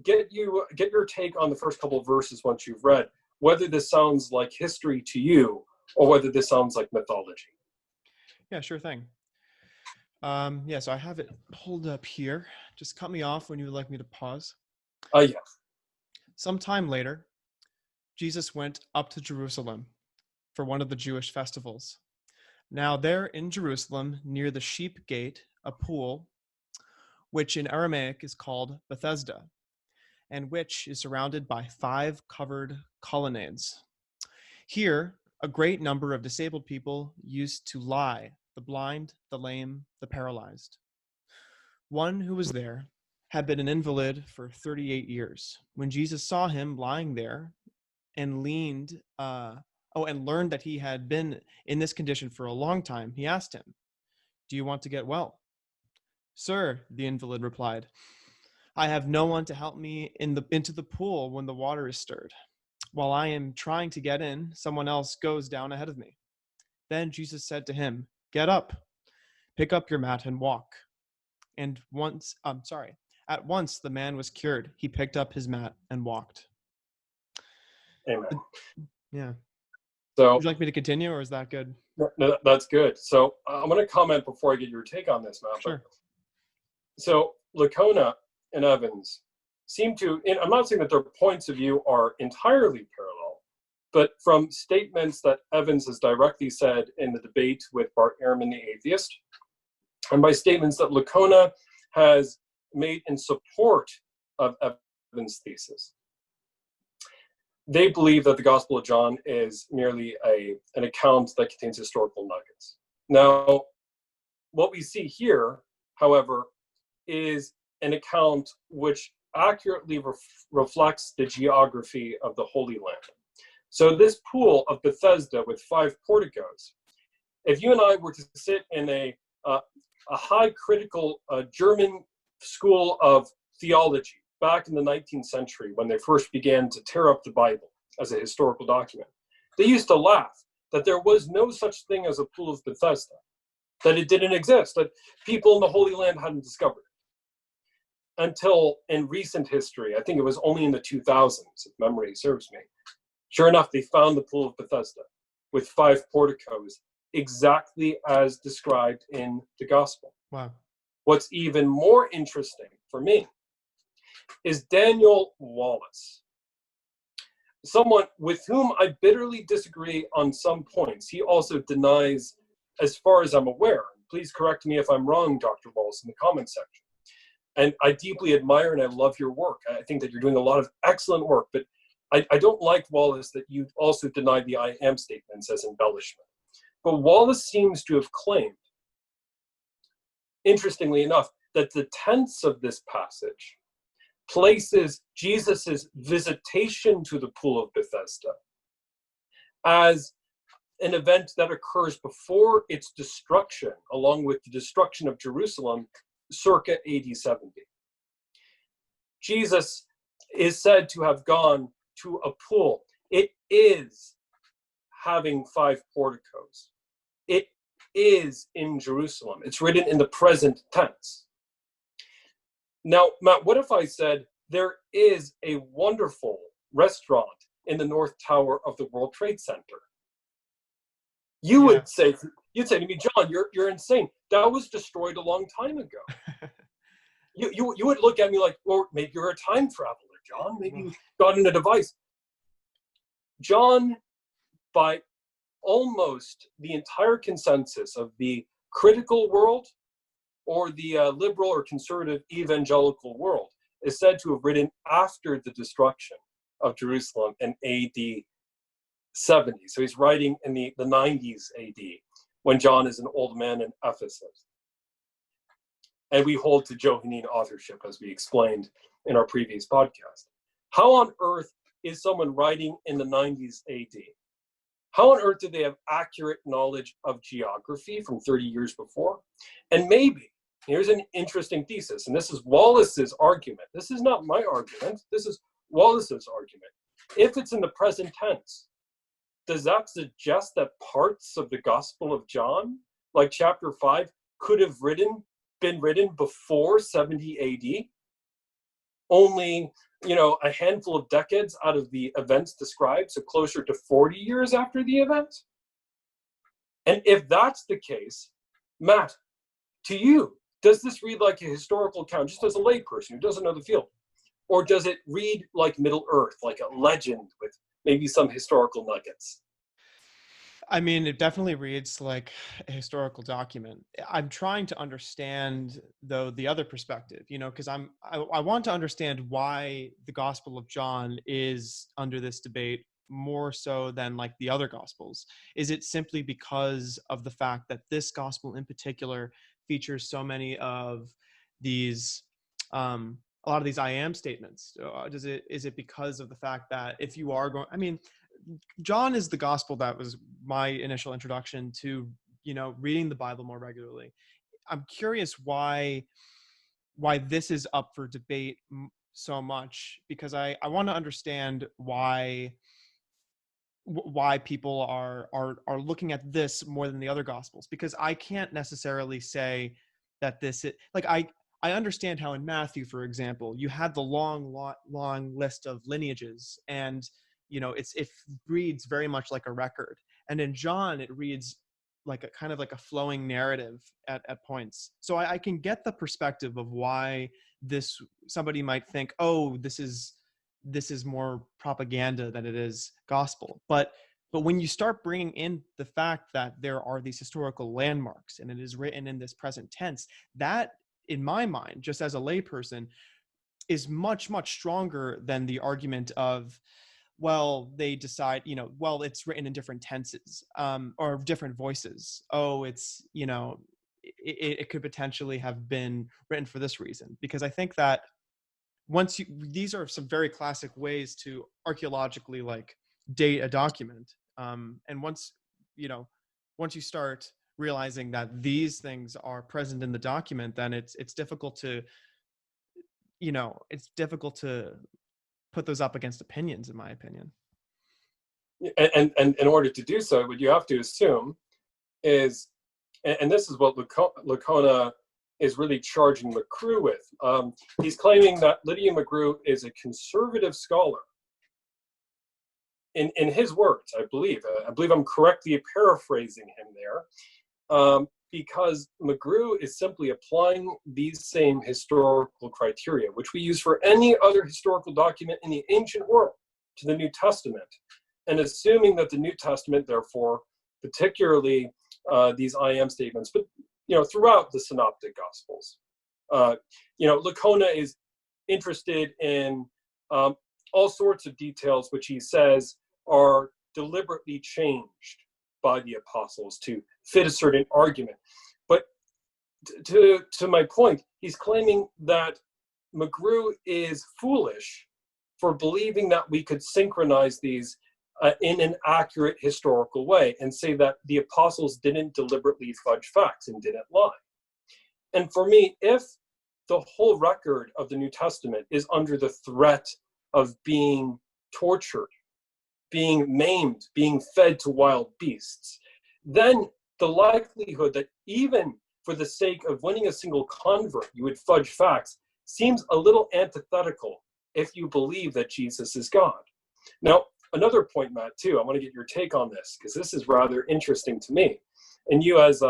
get your take on the first couple of verses once you've read, whether this sounds like history to you or whether this sounds like mythology. Yeah, sure thing. So I have it pulled up here. Just cut me off when you would like me to pause. Yeah. Some time later, Jesus went up to Jerusalem for one of the Jewish festivals. Now there in Jerusalem, near the Sheep Gate, a pool, which in Aramaic is called Bethesda, and which is surrounded by 5 covered colonnades. Here, a great number of disabled people used to lie, the blind, the lame, the paralyzed. One who was there had been an invalid for 38 years. When Jesus saw him lying there and learned that he had been in this condition for a long time, he asked him, "Do you want to get well?" "Sir," the invalid replied, "I have no one to help me into the pool when the water is stirred. While I am trying to get in, someone else goes down ahead of me." Then Jesus said to him, "Get up, pick up your mat and walk." At once the man was cured. He picked up his mat and walked. Amen. Yeah. So, would you like me to continue, or is that good? No, that's good. So I'm going to comment before I get your take on this, Matt. Sure. So Licona and Evans seem to, and I'm not saying that their points of view are entirely parallel, but from statements that Evans has directly said in the debate with Bart Ehrman the atheist, and by statements that Licona has made in support of Evans' thesis, they believe that the Gospel of John is merely an account that contains historical nuggets. Now, what we see here, however, is an account which accurately reflects the geography of the Holy Land. So this pool of Bethesda with 5 porticos, if you and I were to sit in a high critical German school of theology back in the 19th century when they first began to tear up the Bible as a historical document, they used to laugh that there was no such thing as a pool of Bethesda, that it didn't exist, that people in the Holy Land hadn't discovered it. Until in recent history, I think it was only in the 2000s, if memory serves me, sure enough, they found the pool of Bethesda with 5 porticos, exactly as described in the Gospel. Wow. What's even more interesting for me is Daniel Wallace, someone with whom I bitterly disagree on some points. He also denies, as far as I'm aware, please correct me if I'm wrong, Dr. Wallace, in the comments section. And I deeply admire and I love your work. I think that you're doing a lot of excellent work, but I don't like, Wallace, that you also denied the I am statements as embellishment. But Wallace seems to have claimed, interestingly enough, that the tense of this passage places Jesus's visitation to the pool of Bethesda as an event that occurs before its destruction, along with the destruction of Jerusalem, circa AD 70. Jesus is said to have gone to a pool. It is having 5 porticos. It is in Jerusalem. It's written in the present tense. Now, Matt, what if I said there is a wonderful restaurant in the North Tower of the World Trade Center? You Yeah. would say, you'd say to me, John, you're insane. That was destroyed a long time ago. You would look at me like, well, maybe you're a time traveler, John. Maybe you got in a device. John, by almost the entire consensus of the critical world or the liberal or conservative evangelical world, is said to have written after the destruction of Jerusalem in AD 70. So he's writing in the 90s AD, when John is an old man in Ephesus. And we hold to Johannine authorship, as we explained in our previous podcast. How on earth is someone writing in the 90s AD? How on earth do they have accurate knowledge of geography from 30 years before? And maybe, here's an interesting thesis, and this is Wallace's argument. This is not my argument. This is Wallace's argument. If it's in the present tense, does that suggest that parts of the Gospel of John, like chapter 5, could have been written before 70 AD? Only, a handful of decades out of the events described, so closer to 40 years after the event? And if that's the case, Matt, to you, does this read like a historical account, just as a layperson who doesn't know the field? Or does it read like Middle Earth, like a legend with maybe some historical nuggets? I mean, it definitely reads like a historical document. I'm trying to understand, though, the other perspective, because I want to understand why the Gospel of John is under this debate more so than like the other Gospels. Is it simply because of the fact that this Gospel in particular features so many of these, a lot of these I am statements? Is it because of the fact that if you are going, John is the gospel that was my initial introduction to, reading the Bible more regularly. I'm curious why this is up for debate so much, because I want to understand why people are looking at this more than the other gospels, because I can't necessarily say that this is like, I understand how in Matthew, for example, you had the long list of lineages, and it reads very much like a record. And in John, it reads like a kind of like a flowing narrative at points. So I can get the perspective of why somebody might think, oh, this is more propaganda than it is gospel. But when you start bringing in the fact that there are these historical landmarks and it is written in this present tense, that, in my mind, just as a layperson, is much, much stronger than the argument of, well, they decide, well, it's written in different tenses, or different voices. Oh, it's, it could potentially have been written for this reason. Because I think that these are some very classic ways to archaeologically like date a document. And once you start realizing that these things are present in the document, then it's difficult to, put those up against opinions, in my opinion. And in order to do so, what you have to assume is, and this is what Licona is really charging McGrew with. He's claiming that Lydia McGrew is a conservative scholar. In his words, I believe I'm correctly paraphrasing him there, because McGrew is simply applying these same historical criteria, which we use for any other historical document in the ancient world, to the New Testament, and assuming that the New Testament, therefore, particularly these I am statements, but throughout the Synoptic Gospels, Licona is interested in all sorts of details which he says are deliberately changed by the apostles to fit a certain argument. But to my point, he's claiming that McGrew is foolish for believing that we could synchronize these in an accurate historical way and say that the apostles didn't deliberately fudge facts and didn't lie. And for me, if the whole record of the New Testament is under the threat of being tortured, being maimed, being fed to wild beasts, then the likelihood that even for the sake of winning a single convert, you would fudge facts seems a little antithetical if you believe that Jesus is God. Now, another point, Matt, too, I want to get your take on this, because this is rather interesting to me. And you, as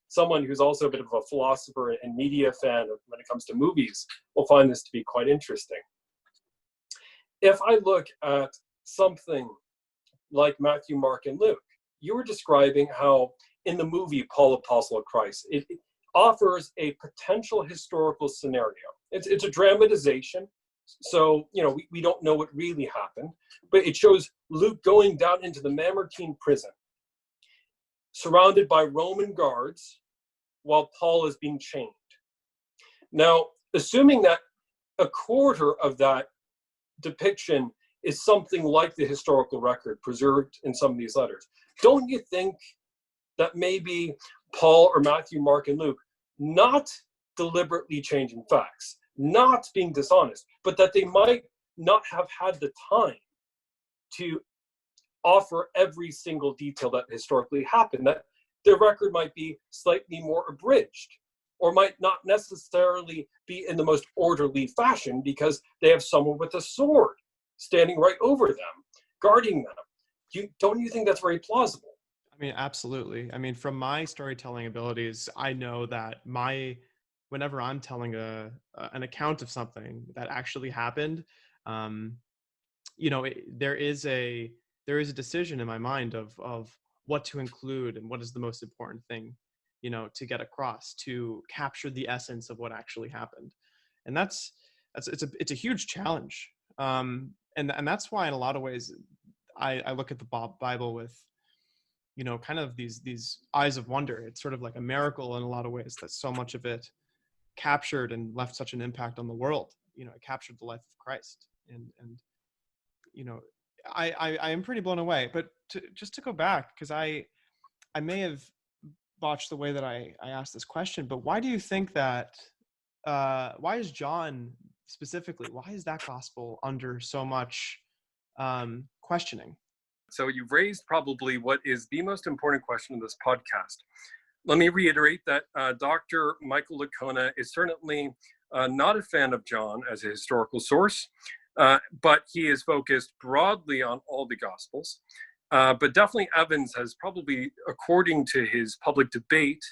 someone who's also a bit of a philosopher and media fan when it comes to movies, will find this to be quite interesting. If I look at something like Matthew, Mark, and Luke, you were describing how in the movie Paul, Apostle of Christ, it offers a potential historical scenario. It's a dramatization, so we don't know what really happened, but it shows Luke going down into the Mamertine prison, surrounded by Roman guards, while Paul is being chained. Now, assuming that a quarter of that depiction is something like the historical record preserved in some of these letters, don't you think that maybe Paul or Matthew, Mark, and Luke, not deliberately changing facts, not being dishonest, but that they might not have had the time to offer every single detail that historically happened, that their record might be slightly more abridged, or might not necessarily be in the most orderly fashion because they have someone with a sword standing right over them, guarding them. Don't you think that's very plausible? I mean, absolutely. I mean, from my storytelling abilities, I know that whenever I'm telling an account of something that actually happened, there is a decision in my mind of what to include and what is the most important thing, to get across, to capture the essence of what actually happened. And it's a huge challenge. And that's why in a lot of ways, I look at the Bible with, kind of these eyes of wonder. It's sort of like a miracle in a lot of ways that so much of it captured and left such an impact on the world. It captured the life of Christ. And I am pretty blown away. But just to go back, because I may have botched the way that I asked this question, but why do you think that, why is John specifically, why is that gospel under so much questioning? So you've raised probably what is the most important question in this podcast. Let me reiterate that Dr. Michael Licona is certainly not a fan of John as a historical source, but he is focused broadly on all the Gospels. But definitely Evans has probably, according to his public debate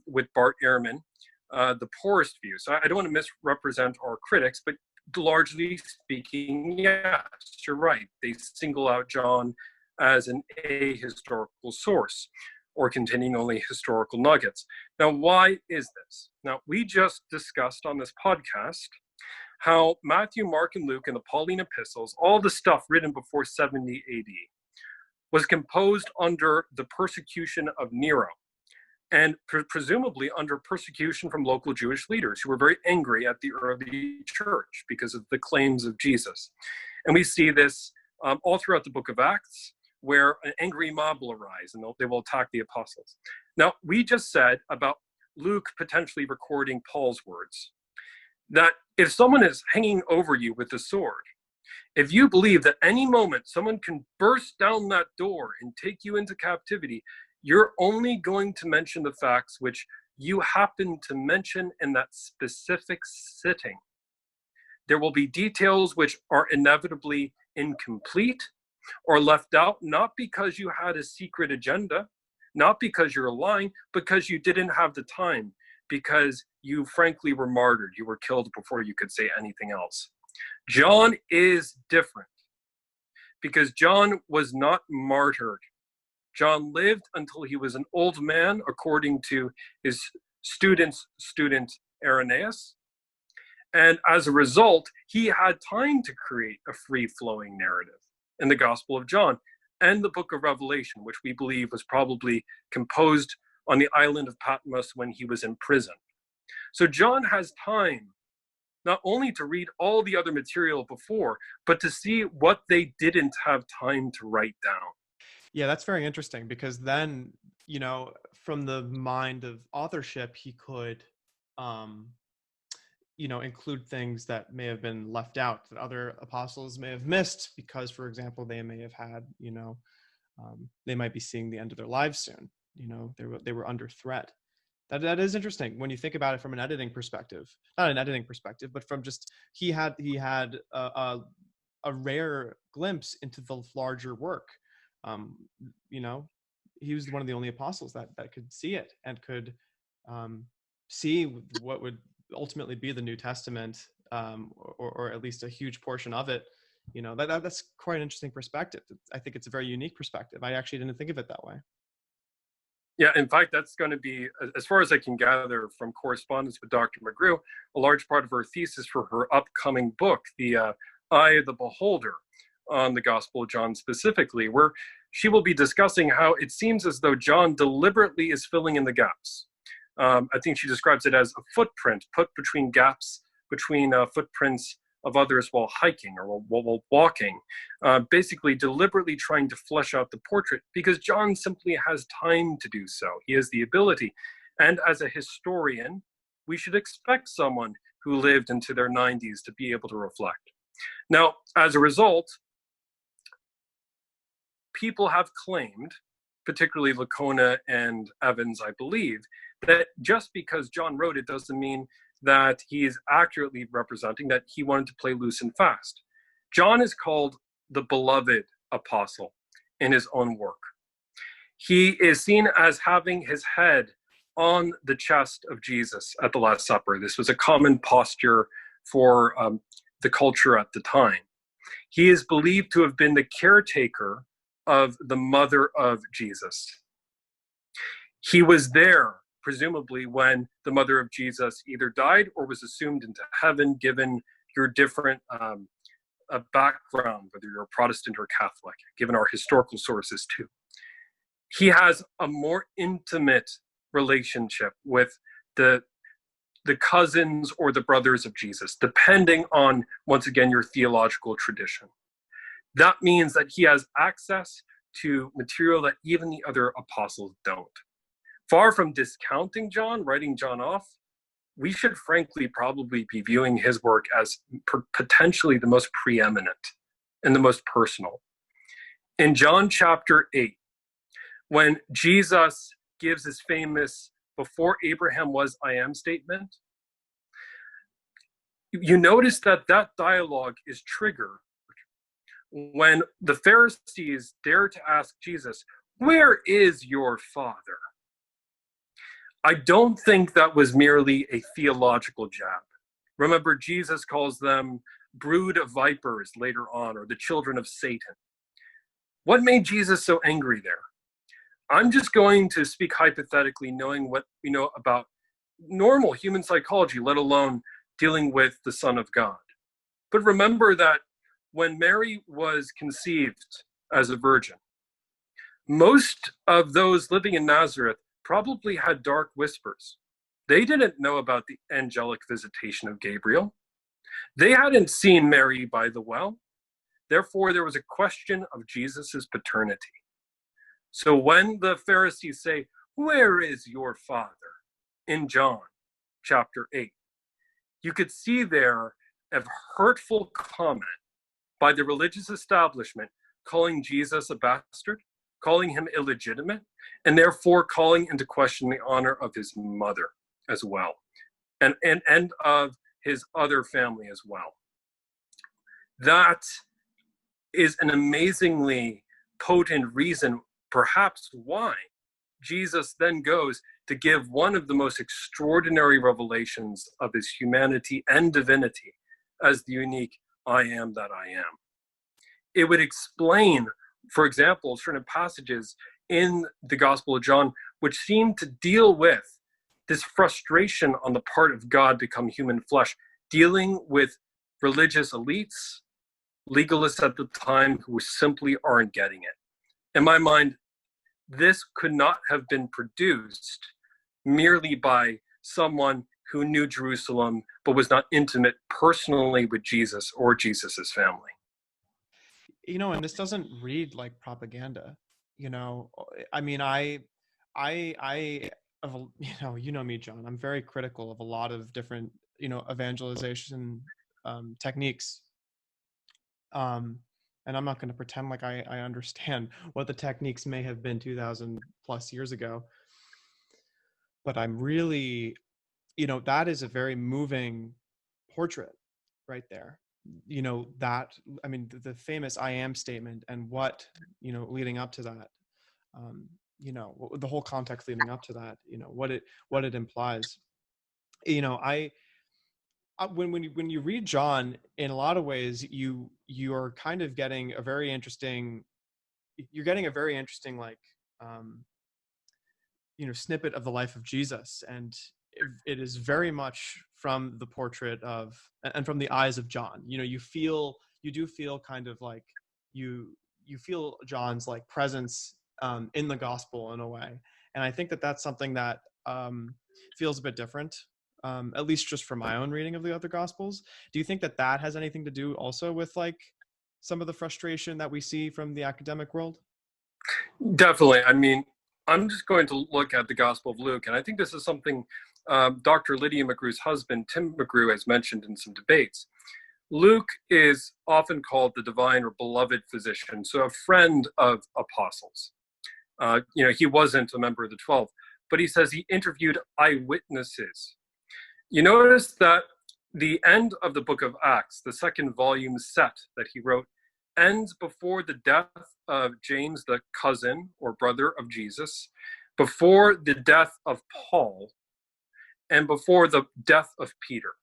with Bart Ehrman, the poorest view. So I don't want to misrepresent our critics, but largely speaking, yes, you're right. They single out John as an ahistorical source, or containing only historical nuggets. Now, why is this? Now, we just discussed on this podcast how Matthew, Mark, and Luke and the Pauline epistles, all the stuff written before 70 AD, was composed under the persecution of Nero, and presumably under persecution from local Jewish leaders who were very angry at the early church because of the claims of Jesus. And we see this all throughout the book of Acts, where an angry mob will arise and they will attack the apostles. Now, we just said about Luke potentially recording Paul's words, that if someone is hanging over you with a sword, if you believe that any moment someone can burst down that door and take you into captivity, you're only going to mention the facts which you happen to mention in that specific sitting. There will be details which are inevitably incomplete or left out, not because you had a secret agenda, not because you're lying, because you didn't have the time, because you frankly were martyred. You were killed before you could say anything else. John is different because John was not martyred. John lived until he was an old man, according to his student's student Irenaeus. And as a result, he had time to create a free-flowing narrative in the Gospel of John and the book of Revelation, which we believe was probably composed on the island of Patmos when he was in prison. So John has time not only to read all the other material before, but to see what they didn't have time to write down. Yeah, that's very interesting, because then, from the mind of authorship, he could, include things that may have been left out that other apostles may have missed because, for example, they may have had, they might be seeing the end of their lives soon. They were under threat. That is interesting when you think about it from an editing perspective. Not an editing perspective, but from just he had a rare glimpse into the larger work. Um, you know, he was one of the only apostles that could see it and could um, see what would ultimately be the New Testament, or at least a huge portion of it. You know, that's quite an interesting perspective. I think it's a very unique perspective. I actually didn't think of it that way. Yeah, in fact, that's going to be, as far as I can gather from correspondence with Dr. McGrew, a large part of her thesis for her upcoming book, The Eye of the Beholder, on the Gospel of John specifically, where she will be discussing how it seems as though John deliberately is filling in the gaps. I think she describes it as a footprint put between gaps, between footprints of others while hiking or while walking, basically deliberately trying to flesh out the portrait because John simply has time to do so. He has the ability. And as a historian, we should expect someone who lived into their 90s to be able to reflect. Now, as a result, people have claimed, particularly Licona and Evans, I believe, that just because John wrote it doesn't mean that he is accurately representing that he wanted to play loose and fast. John is called the beloved apostle in his own work. He is seen as having his head on the chest of Jesus at the Last Supper. This was a common posture for the culture at the time. He is believed to have been the caretaker of the mother of Jesus. He was there, presumably, when the mother of Jesus either died or was assumed into heaven, given your different background, whether you're a Protestant or Catholic, given our historical sources too. He has a more intimate relationship with the cousins or the brothers of Jesus, depending on, once again, your theological tradition. That means that he has access to material that even the other apostles don't. Far from discounting John, writing John off, we should frankly probably be viewing his work as potentially the most preeminent and the most personal. In John chapter 8, when Jesus gives his famous "before Abraham was, I am" statement, you notice that dialogue is triggered when the Pharisees dare to ask Jesus, "Where is your Father?" I don't think that was merely a theological jab. Remember, Jesus calls them brood of vipers later on, or the children of Satan. What made Jesus so angry there? I'm just going to speak hypothetically, knowing what we know about normal human psychology, let alone dealing with the Son of God. But remember that when Mary was conceived as a virgin, most of those living in Nazareth probably had dark whispers. They didn't know about the angelic visitation of Gabriel. They hadn't seen Mary by the well. Therefore, there was a question of Jesus's paternity. So when the Pharisees say, "Where is your Father?" in John chapter 8, you could see there a hurtful comment by the religious establishment calling Jesus a bastard, calling him illegitimate, and therefore calling into question the honor of his mother as well, and of his other family as well. That is an amazingly potent reason, perhaps, why Jesus then goes to give one of the most extraordinary revelations of his humanity and divinity as the unique "I am that I am." It would explain, for example, certain passages in the Gospel of John which seem to deal with this frustration on the part of God become human flesh, dealing with religious elites, legalists at the time who simply aren't getting it. In my mind, this could not have been produced merely by someone who knew Jerusalem but was not intimate personally with Jesus or Jesus's family. You know, and this doesn't read like propaganda. You know, I mean, you know me, John. I'm very critical of a lot of different, evangelization techniques. And I'm not going to pretend like I understand what the techniques may have been 2,000 plus years ago. But I'm really, that is a very moving portrait right there. that, I mean, the famous I am statement and what, leading up to that, the whole context leading up to that, what it implies. I when you read John, in a lot of ways, you're kind of getting a very interesting, like, um, snippet of the life of Jesus, and it is very much from the portrait of, and from the eyes of John. You do feel kind of like you feel John's like presence in the gospel in a way, and I think that that's something that feels a bit different, at least just from my own reading of the other gospels. Do you think that that has anything to do also with like some of the frustration that we see from the academic world? Definitely. I mean, I'm just going to look at the Gospel of Luke, and I think this is something Dr. Lydia McGrew's husband, Tim McGrew, has mentioned in some debates. Luke is often called the divine or beloved physician, so a friend of apostles. He wasn't a member of the 12, but he says he interviewed eyewitnesses. You notice that the end of the book of Acts, the second volume set that he wrote, ends before the death of James, the cousin or brother of Jesus, before the death of Paul, and before the death of Peter.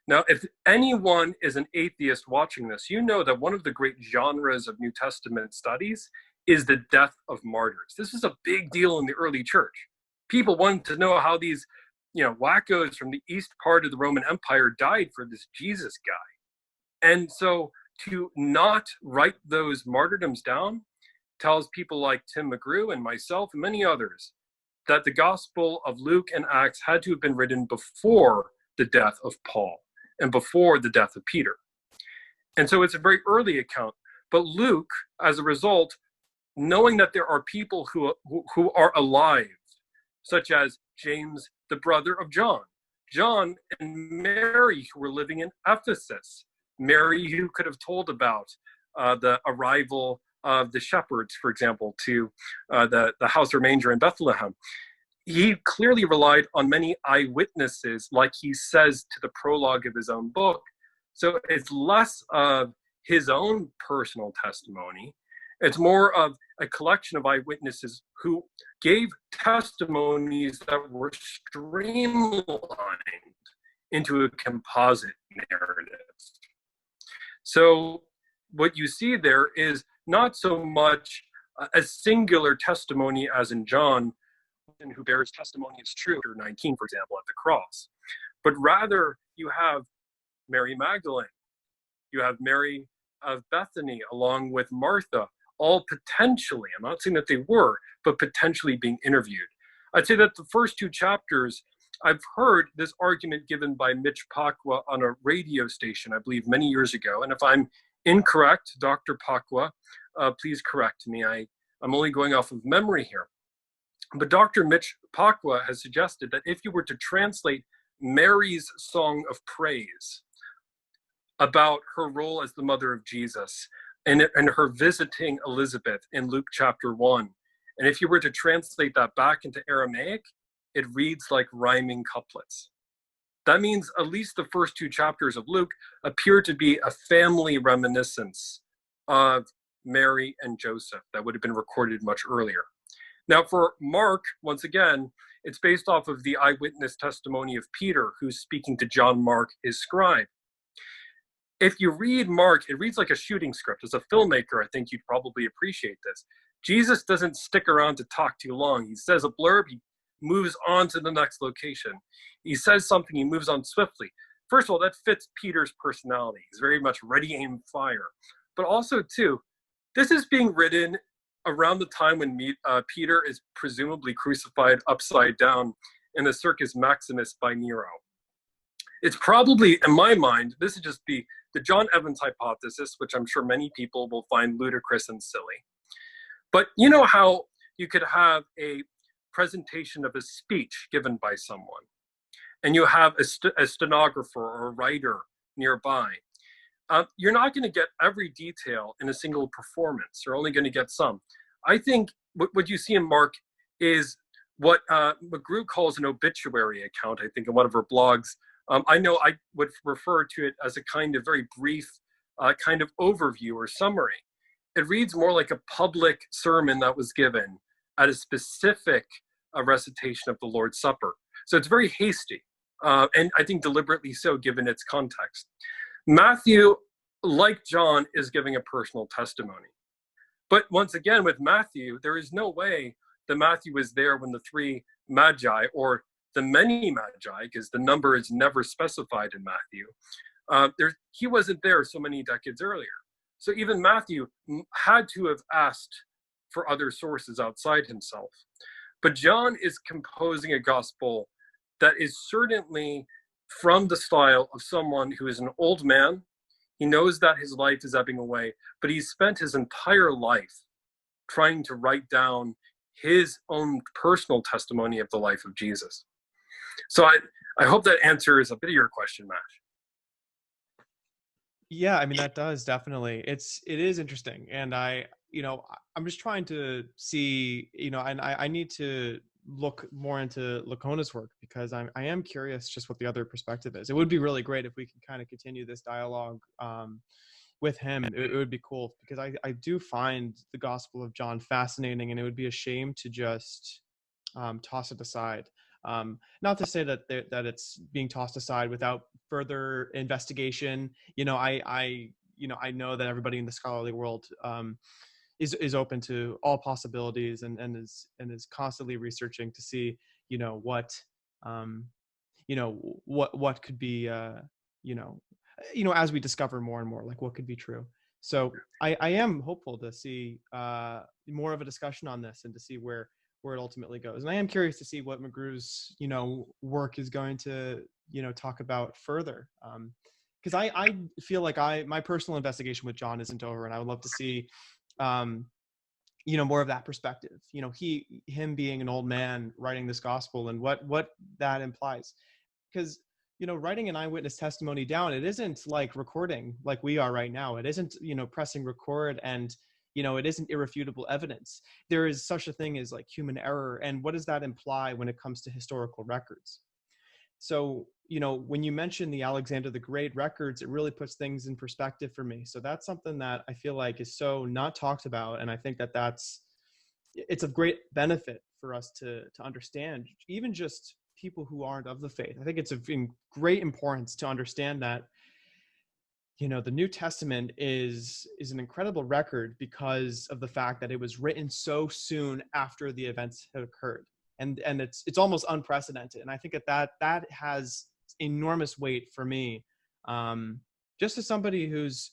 Now, if anyone is an atheist watching this, you know that one of the great genres of New Testament studies is the death of martyrs. This is a big deal in the early church. People wanted to know how these, wackos from the east part of the Roman Empire died for this Jesus guy. And so to not write those martyrdoms down tells people like Tim McGrew and myself and many others that the Gospel of Luke and Acts had to have been written before the death of Paul and before the death of Peter. And so it's a very early account. But Luke, as a result, knowing that there are people who are alive, such as James, the brother of John and Mary, who were living in Ephesus, Mary, who could have told about the arrival of the shepherds, for example, to the house or manger in Bethlehem. He clearly relied on many eyewitnesses, like he says to the prologue of his own book. So it's less of his own personal testimony. It's more of a collection of eyewitnesses who gave testimonies that were streamlined into a composite narrative. So what you see there is not so much a singular testimony as in John, who bears testimony is true, 19, for example, at the cross, but rather you have Mary Magdalene, you have Mary of Bethany, along with Martha, all potentially, I'm not saying that they were, but potentially being interviewed. I'd say that the first two chapters, I've heard this argument given by Mitch Pacwa on a radio station, I believe many years ago. And if I'm incorrect, Dr. Pacwa, please correct me. I'm only going off of memory here. But Dr. Mitch Pacwa has suggested that if you were to translate Mary's song of praise about her role as the mother of Jesus and her visiting Elizabeth in Luke chapter 1, and if you were to translate that back into Aramaic, it reads like rhyming couplets. That means at least the first two chapters of Luke appear to be a family reminiscence of Mary and Joseph that would have been recorded much earlier. Now for Mark, once again, it's based off of the eyewitness testimony of Peter, who's speaking to John Mark, his scribe. If you read Mark, it reads like a shooting script. As a filmmaker, I think you'd probably appreciate this. Jesus doesn't stick around to talk too long. He says a blurb, he moves on to the next location. He says something, he moves on swiftly. First of all, that fits Peter's personality. He's very much ready, aim, fire. But also, too, this is being written around the time when Peter is presumably crucified upside down in the Circus Maximus by Nero. It's probably, in my mind, this is just the John Evans hypothesis, which I'm sure many people will find ludicrous and silly. But you know how you could have a presentation of a speech given by someone, and you have a stenographer or a writer nearby. You're not going to get every detail in a single performance. You're only going to get some. I think what you see in Mark is what McGrew calls an obituary account, I think, in one of her blogs I know I would refer to it as a kind of very brief kind of overview or summary. It reads more like a public sermon that was given at a specific recitation of the Lord's Supper. So it's very hasty, and I think deliberately so, given its context. Matthew, like John, is giving a personal testimony. But once again, with Matthew, there is no way that Matthew was there when the three magi, or the many magi, because the number is never specified in Matthew, he wasn't there so many decades earlier. So even Matthew had to have asked for other sources outside himself. But John is composing a gospel that is certainly from the style of someone who is an old man. He knows that his life is ebbing away, but he's spent his entire life trying to write down his own personal testimony of the life of Jesus. So I hope that answers a bit of your question, Matt. Yeah, I mean, that does definitely. It is interesting. And I'm just trying to see, and I need to look more into Licona's work, because I am curious just what the other perspective is. It would be really great if we could kind of continue this dialogue with him. It would be cool, because I do find the Gospel of John fascinating, and it would be a shame to just toss it aside. Not to say that it's being tossed aside without further investigation. I know that everybody in the scholarly world is open to all possibilities, and is constantly researching to see what could be as we discover more and more, like, what could be true. So I am hopeful to see more of a discussion on this, and to see where it ultimately goes. And I am curious to see what McGrew's, work is going to, talk about further. Because I feel like my personal investigation with John isn't over, and I would love to see, more of that perspective. Him being an old man writing this gospel, and what that implies. Because, writing an eyewitness testimony down, it isn't like recording like we are right now. It isn't, pressing record and, it isn't irrefutable evidence. There is such a thing as like human error. And what does that imply when it comes to historical records? So, when you mention the Alexander the Great records, it really puts things in perspective for me. So that's something that I feel like is so not talked about. And I think that it's of great benefit for us to understand, even just people who aren't of the faith. I think it's of great importance to understand that, the New Testament is an incredible record because of the fact that it was written so soon after the events had occurred. And it's almost unprecedented. And I think that has enormous weight for me, just as somebody who's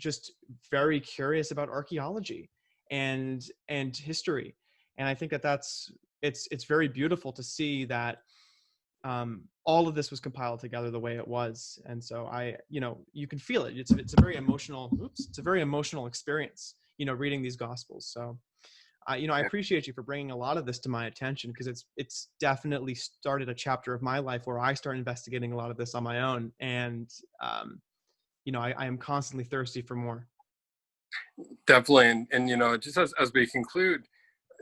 just very curious about archaeology and history. And I think that it's very beautiful to see that all of this was compiled together the way it was. And so you can feel it. It's a very emotional experience, reading these gospels. So I appreciate you for bringing a lot of this to my attention, because it's definitely started a chapter of my life where I started investigating a lot of this on my own. And, I am constantly thirsty for more. Definitely. And just as we conclude,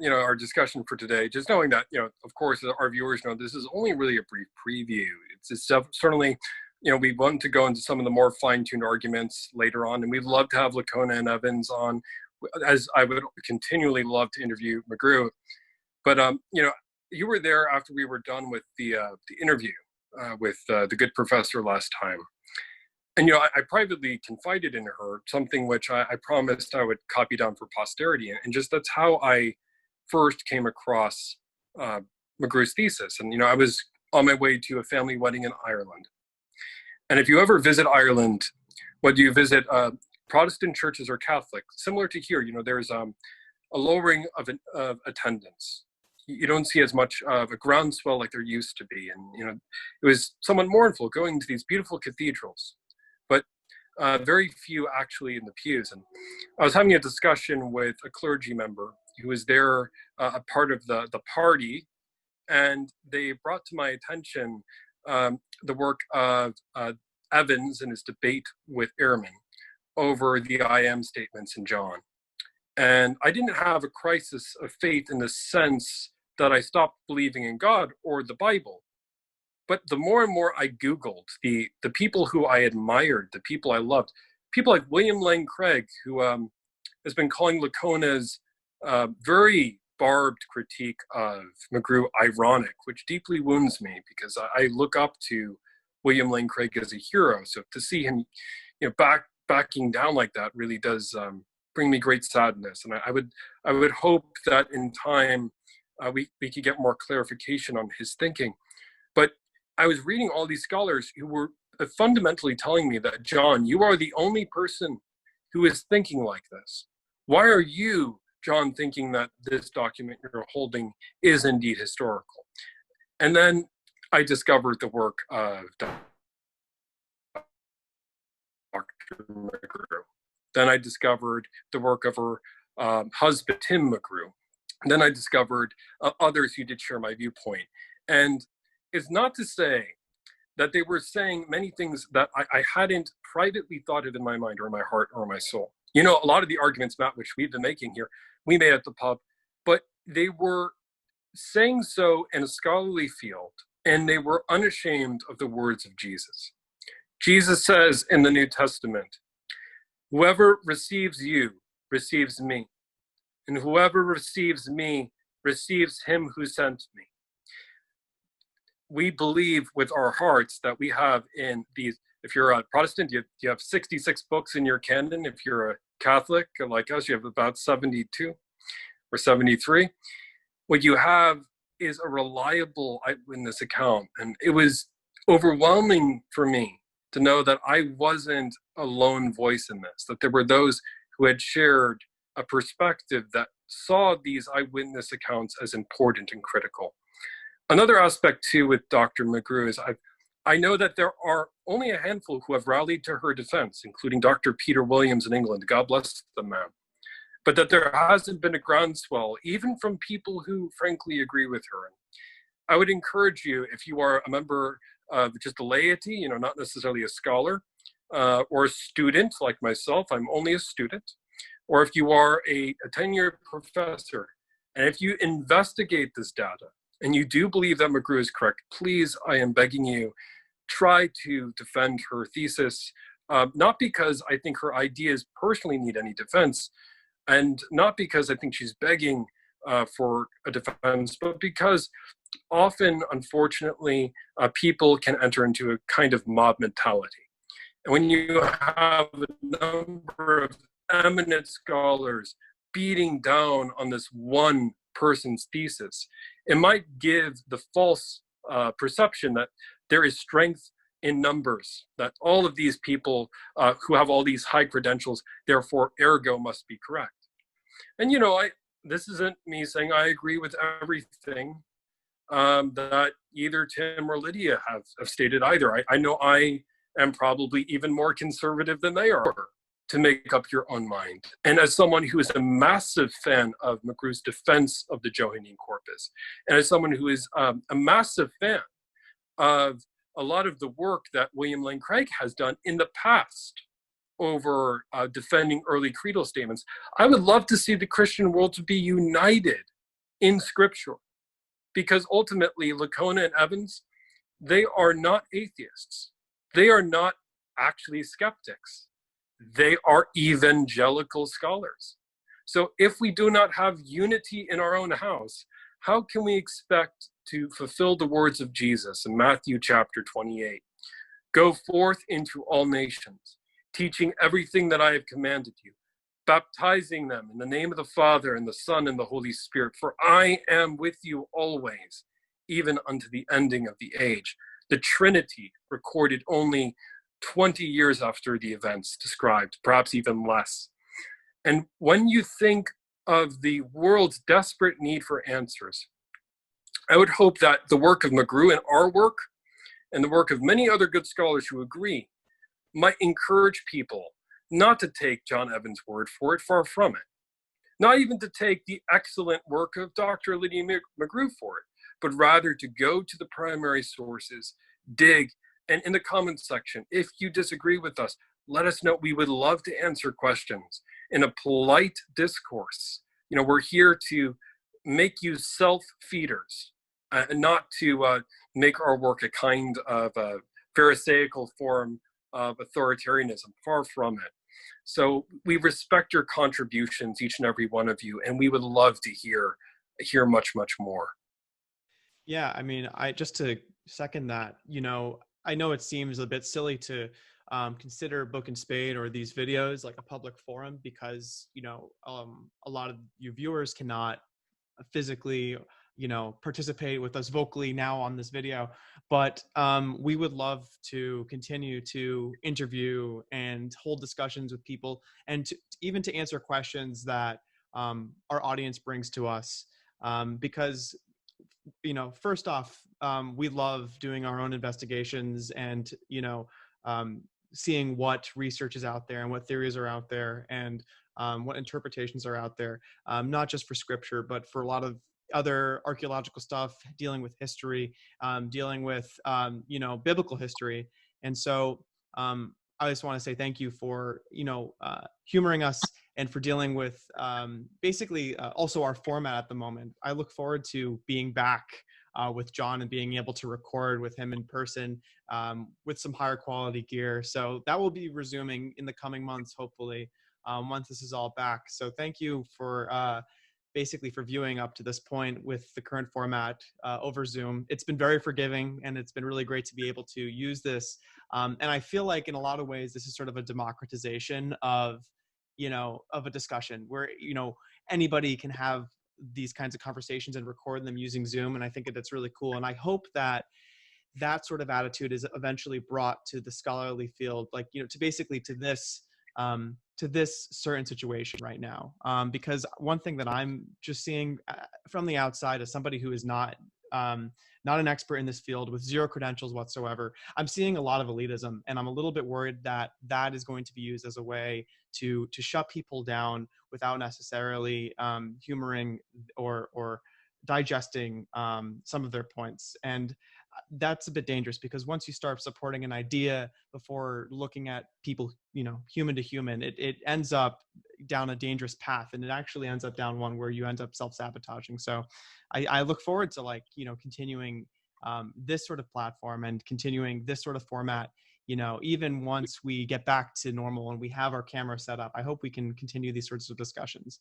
our discussion for today, just knowing that, of course, our viewers know this is only really a brief preview. It's certainly, we want to go into some of the more fine-tuned arguments later on, and we'd love to have Licona and Evans on, as I would continually love to interview McGrew. But, you were there after we were done with the interview with the good professor last time. And, I privately confided in her something which I promised I would copy down for posterity. And just that's how I first came across McGrew's thesis. And, I was on my way to a family wedding in Ireland. And if you ever visit Ireland, whether you visit Protestant churches or Catholic, similar to here, there's a lowering of attendance. You don't see as much of a groundswell like there used to be. And, it was somewhat mournful going to these beautiful cathedrals, but very few actually in the pews. And I was having a discussion with a clergy member who was there, a part of the party, and they brought to my attention the work of Evans and his debate with Ehrman over the I am statements in John. And I didn't have a crisis of faith in the sense that I stopped believing in God or the Bible, But the more and more I Googled the people who I admired, the people I loved, people like William Lane Craig, who has been calling Licona's very barbed critique of McGrew ironic, which deeply wounds me because I look up to William Lane Craig as a hero. So to see him, backing down like that really does bring me great sadness. And I would hope that in time we could get more clarification on his thinking. But I was reading all these scholars who were fundamentally telling me that, John, you are the only person who is thinking like this. Why are you, John, thinking that this document you're holding is indeed historical? And then I discovered the work of Dr. McGrew. Then I discovered the work of her husband, Tim McGrew. And then I discovered others who did share my viewpoint. And it's not to say that they were saying many things that I hadn't privately thought of in my mind or my heart or my soul. A lot of the arguments, Matt, which we've been making here, we made at the pub, but they were saying so in a scholarly field, and they were unashamed of the words of Jesus. Jesus says in the New Testament, "Whoever receives you receives me, and whoever receives me receives him who sent me." We believe with our hearts that we have in these, if you're a Protestant, you have 66 books in your canon. If you're a Catholic like us, you have about 72 or 73. What you have is a reliable eyewitness account. And it was overwhelming for me to know that I wasn't a lone voice in this, that there were those who had shared a perspective that saw these eyewitness accounts as important and critical. Another aspect too with Dr. McGrew is I know that there are only a handful who have rallied to her defense, including Dr. Peter Williams in England, God bless the man, but that there hasn't been a groundswell, even from people who frankly agree with her. I would encourage you, if you are a member of just the laity, not necessarily a scholar, or a student like myself, I'm only a student, or if you are a tenured professor, and if you investigate this data, and you do believe that McGrew is correct, please, I am begging you, try to defend her thesis, not because I think her ideas personally need any defense, and not because I think she's begging for a defense, but because often, unfortunately, people can enter into a kind of mob mentality. And when you have a number of eminent scholars beating down on this one person's thesis, it might give the false perception that there is strength in numbers, that all of these people who have all these high credentials, therefore ergo must be correct. And this isn't me saying I agree with everything that either Tim or Lydia have stated either. I know I am probably even more conservative than they are, to make up your own mind. And as someone who is a massive fan of McGrew's defense of the Johannine corpus, and as someone who is a massive fan of a lot of the work that William Lane Craig has done in the past over defending early creedal statements, I would love to see the Christian world to be united in Scripture, because ultimately Licona and Evans, they are not atheists. They are not actually skeptics. They are evangelical scholars. So if we do not have unity in our own house, how can we expect to fulfill the words of Jesus in Matthew chapter 28? Go forth into all nations, teaching everything that I have commanded you, baptizing them in the name of the Father and the Son and the Holy Spirit, for I am with you always, even unto the ending of the age. The Trinity recorded only 20 years after the events described, perhaps even less. And when you think of the world's desperate need for answers, I would hope that the work of McGrew and our work, and the work of many other good scholars who agree, might encourage people not to take John Evans' word for it, far from it. Not even to take the excellent work of Dr. Lydia McGrew for it, but rather to go to the primary sources, dig, and in the comments section, if you disagree with us, let us know. We would love to answer questions in a polite discourse. We're here to make you self-feeders and not to make our work a kind of a pharisaical form of authoritarianism. Far from it. So we respect your contributions, each and every one of you, and we would love to hear much, much more. Yeah, I mean, I just to second that, I know it seems a bit silly to consider Book and Spade or these videos like a public forum because, a lot of you viewers cannot physically, participate with us vocally now on this video, but we would love to continue to interview and hold discussions with people and even to answer questions that our audience brings to us because first off, we love doing our own investigations and, seeing what research is out there and what theories are out there and what interpretations are out there, not just for scripture, but for a lot of other archaeological stuff, dealing with history, dealing with, biblical history. And so I just want to say thank you for, humoring us and for dealing with basically also our format at the moment. I look forward to being back with John and being able to record with him in person with some higher quality gear. So that will be resuming in the coming months, hopefully, once this is all back. So thank you for basically for viewing up to this point with the current format over Zoom. It's been very forgiving and it's been really great to be able to use this. And I feel like in a lot of ways, this is sort of a democratization of a discussion where, anybody can have these kinds of conversations and record them using Zoom. And I think that's really cool. And I hope that that sort of attitude is eventually brought to the scholarly field, like, to basically to this certain situation right now. Because one thing that I'm just seeing from the outside as somebody who is not an expert in this field with zero credentials whatsoever, I'm seeing a lot of elitism, and I'm a little bit worried that that is going to be used as a way to shut people down without necessarily humoring or digesting some of their points. And that's a bit dangerous because once you start supporting an idea before looking at people, human to human, it ends up down a dangerous path, and it actually ends up down one where you end up self-sabotaging. So I look forward to continuing this sort of platform and continuing this sort of format, even once we get back to normal and we have our camera set up. I hope we can continue these sorts of discussions.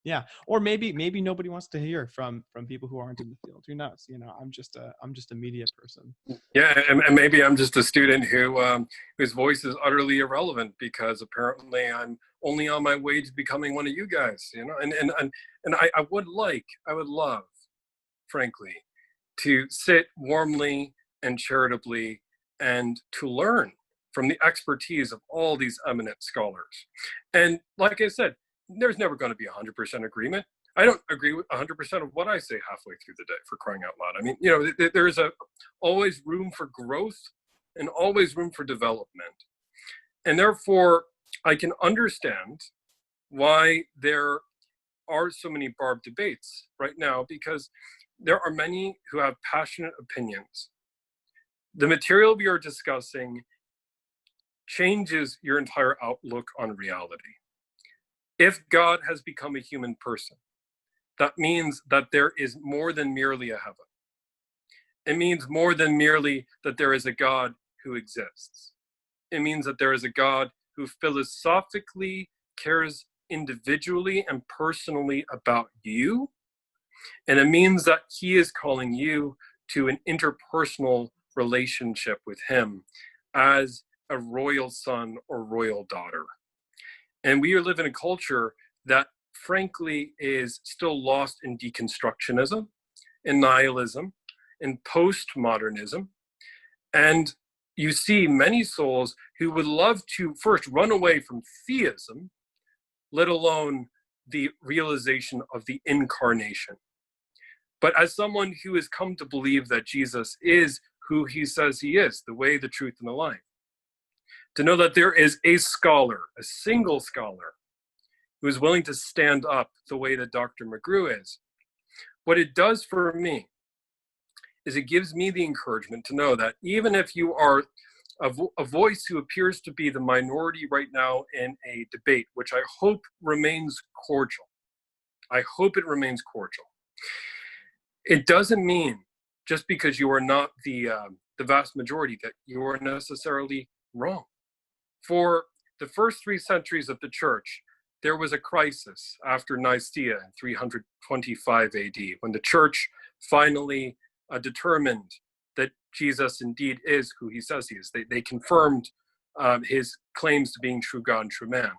Yeah. Or maybe nobody wants to hear from people who aren't in the field. Who knows? I'm just a media person. Yeah, and maybe I'm just a student whose voice is utterly irrelevant because apparently I'm only on my way to becoming one of you guys. And I would love, frankly, to sit warmly and charitably and to learn from the expertise of all these eminent scholars. And like I said, there's never going to be 100% agreement. I don't agree with 100% of what I say halfway through the day, for crying out loud. I mean, there's always room for growth and always room for development. And therefore, I can understand why there are so many barbed debates right now, because there are many who have passionate opinions. The material we are discussing changes your entire outlook on reality. If God has become a human person, that means that there is more than merely a heaven. It means more than merely that there is a God who exists. It means that there is a God who philosophically cares individually and personally about you. And it means that he is calling you to an interpersonal relationship with him as a royal son or royal daughter. And we live in a culture that frankly is still lost in deconstructionism, in nihilism, in postmodernism. And you see many souls who would love to first run away from theism, let alone the realization of the incarnation. But as someone who has come to believe that Jesus is who he says he is, the way, the truth, and the life, to know that there is a scholar, a single scholar, who is willing to stand up the way that Dr. McGrew is, what it does for me is it gives me the encouragement to know that even if you are a voice who appears to be the minority right now in a debate, which I hope remains cordial. I hope it remains cordial. It doesn't mean just because you are not the vast majority that you are necessarily wrong. For the first 3 centuries of the church, there was a crisis after Nicaea in 325 AD, when the church finally determined that Jesus indeed is who he says he is. They confirmed his claims to being true God and true man.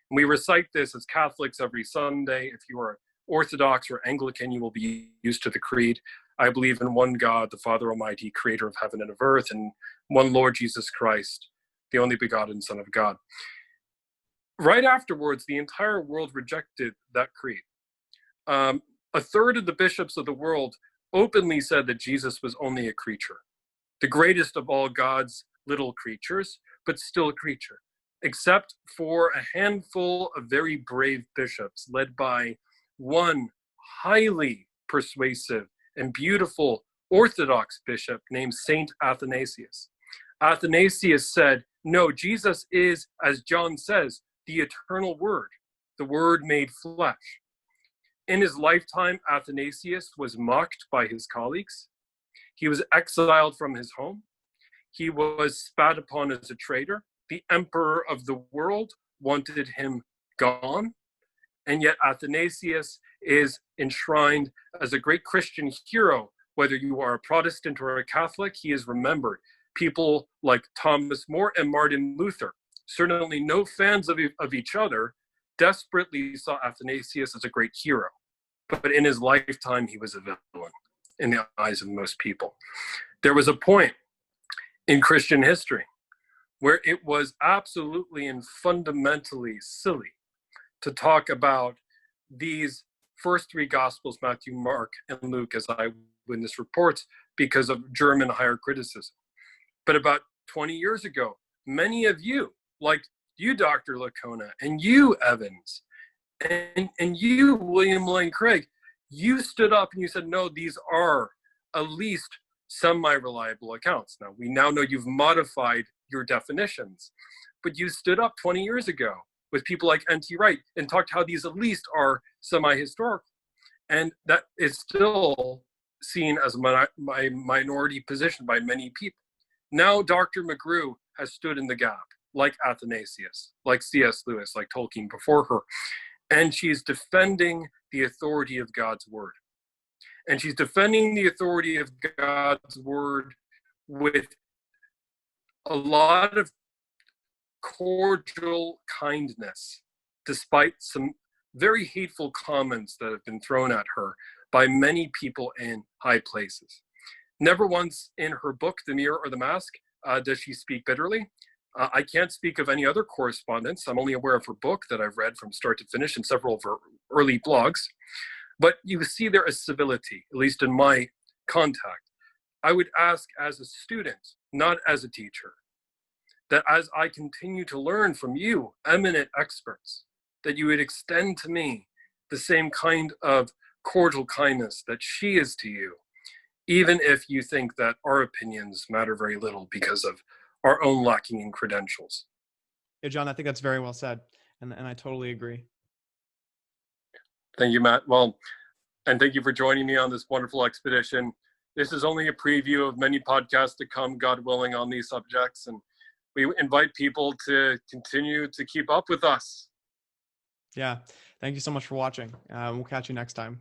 And we recite this as Catholics every Sunday. If you are Orthodox or Anglican, you will be used to the creed. I believe in one God, the Father Almighty, creator of heaven and of earth, and one Lord Jesus Christ, the only begotten Son of God. Right afterwards, the entire world rejected that creed. A third of the bishops of the world openly said that Jesus was only a creature, the greatest of all God's little creatures, but still a creature, except for a handful of very brave bishops led by one highly persuasive and beautiful Orthodox bishop named Saint Athanasius. Athanasius said, no, Jesus is, as John says, the eternal Word, the Word made flesh. In his lifetime, Athanasius was mocked by his colleagues. He was exiled from his home. He was spat upon as a traitor. The emperor of the world wanted him gone. And yet Athanasius is enshrined as a great Christian hero. Whether you are a Protestant or a Catholic, he is remembered. People like Thomas More and Martin Luther, certainly no fans of each other, desperately saw Athanasius as a great hero. But in his lifetime, he was a villain in the eyes of most people. There was a point in Christian history where it was absolutely and fundamentally silly to talk about these first 3 Gospels, Matthew, Mark, and Luke, as eyewitness reports, because of German higher criticism. But about 20 years ago, many of you, like you, Dr. Licona, and you, Evans, and you, William Lane Craig, you stood up and you said, no, these are at least semi-reliable accounts. Now, we now know you've modified your definitions, but you stood up 20 years ago with people like N.T. Wright and talked how these at least are semi-historical. And that is still seen as my minority position by many people. Now Dr. McGrew has stood in the gap, like Athanasius, like C.S. Lewis, like Tolkien before her. And she's defending the authority of God's word. And she's defending the authority of God's word with a lot of cordial kindness, despite some very hateful comments that have been thrown at her by many people in high places. Never once in her book, The Mirror or the Mask, does she speak bitterly. I can't speak of any other correspondence. I'm only aware of her book that I've read from start to finish and several of her early blogs. But you see there a civility, at least in my contact. I would ask as a student, not as a teacher, that as I continue to learn from you, eminent experts, that you would extend to me the same kind of cordial kindness that she is to you, even if you think that our opinions matter very little because of our own lacking in credentials. Yeah, John, I think that's very well said. And I totally agree. Thank you, Matt. Well, and thank you for joining me on this wonderful expedition. This is only a preview of many podcasts to come, God willing, on these subjects. And we invite people to continue to keep up with us. Yeah. Thank you so much for watching. We'll catch you next time.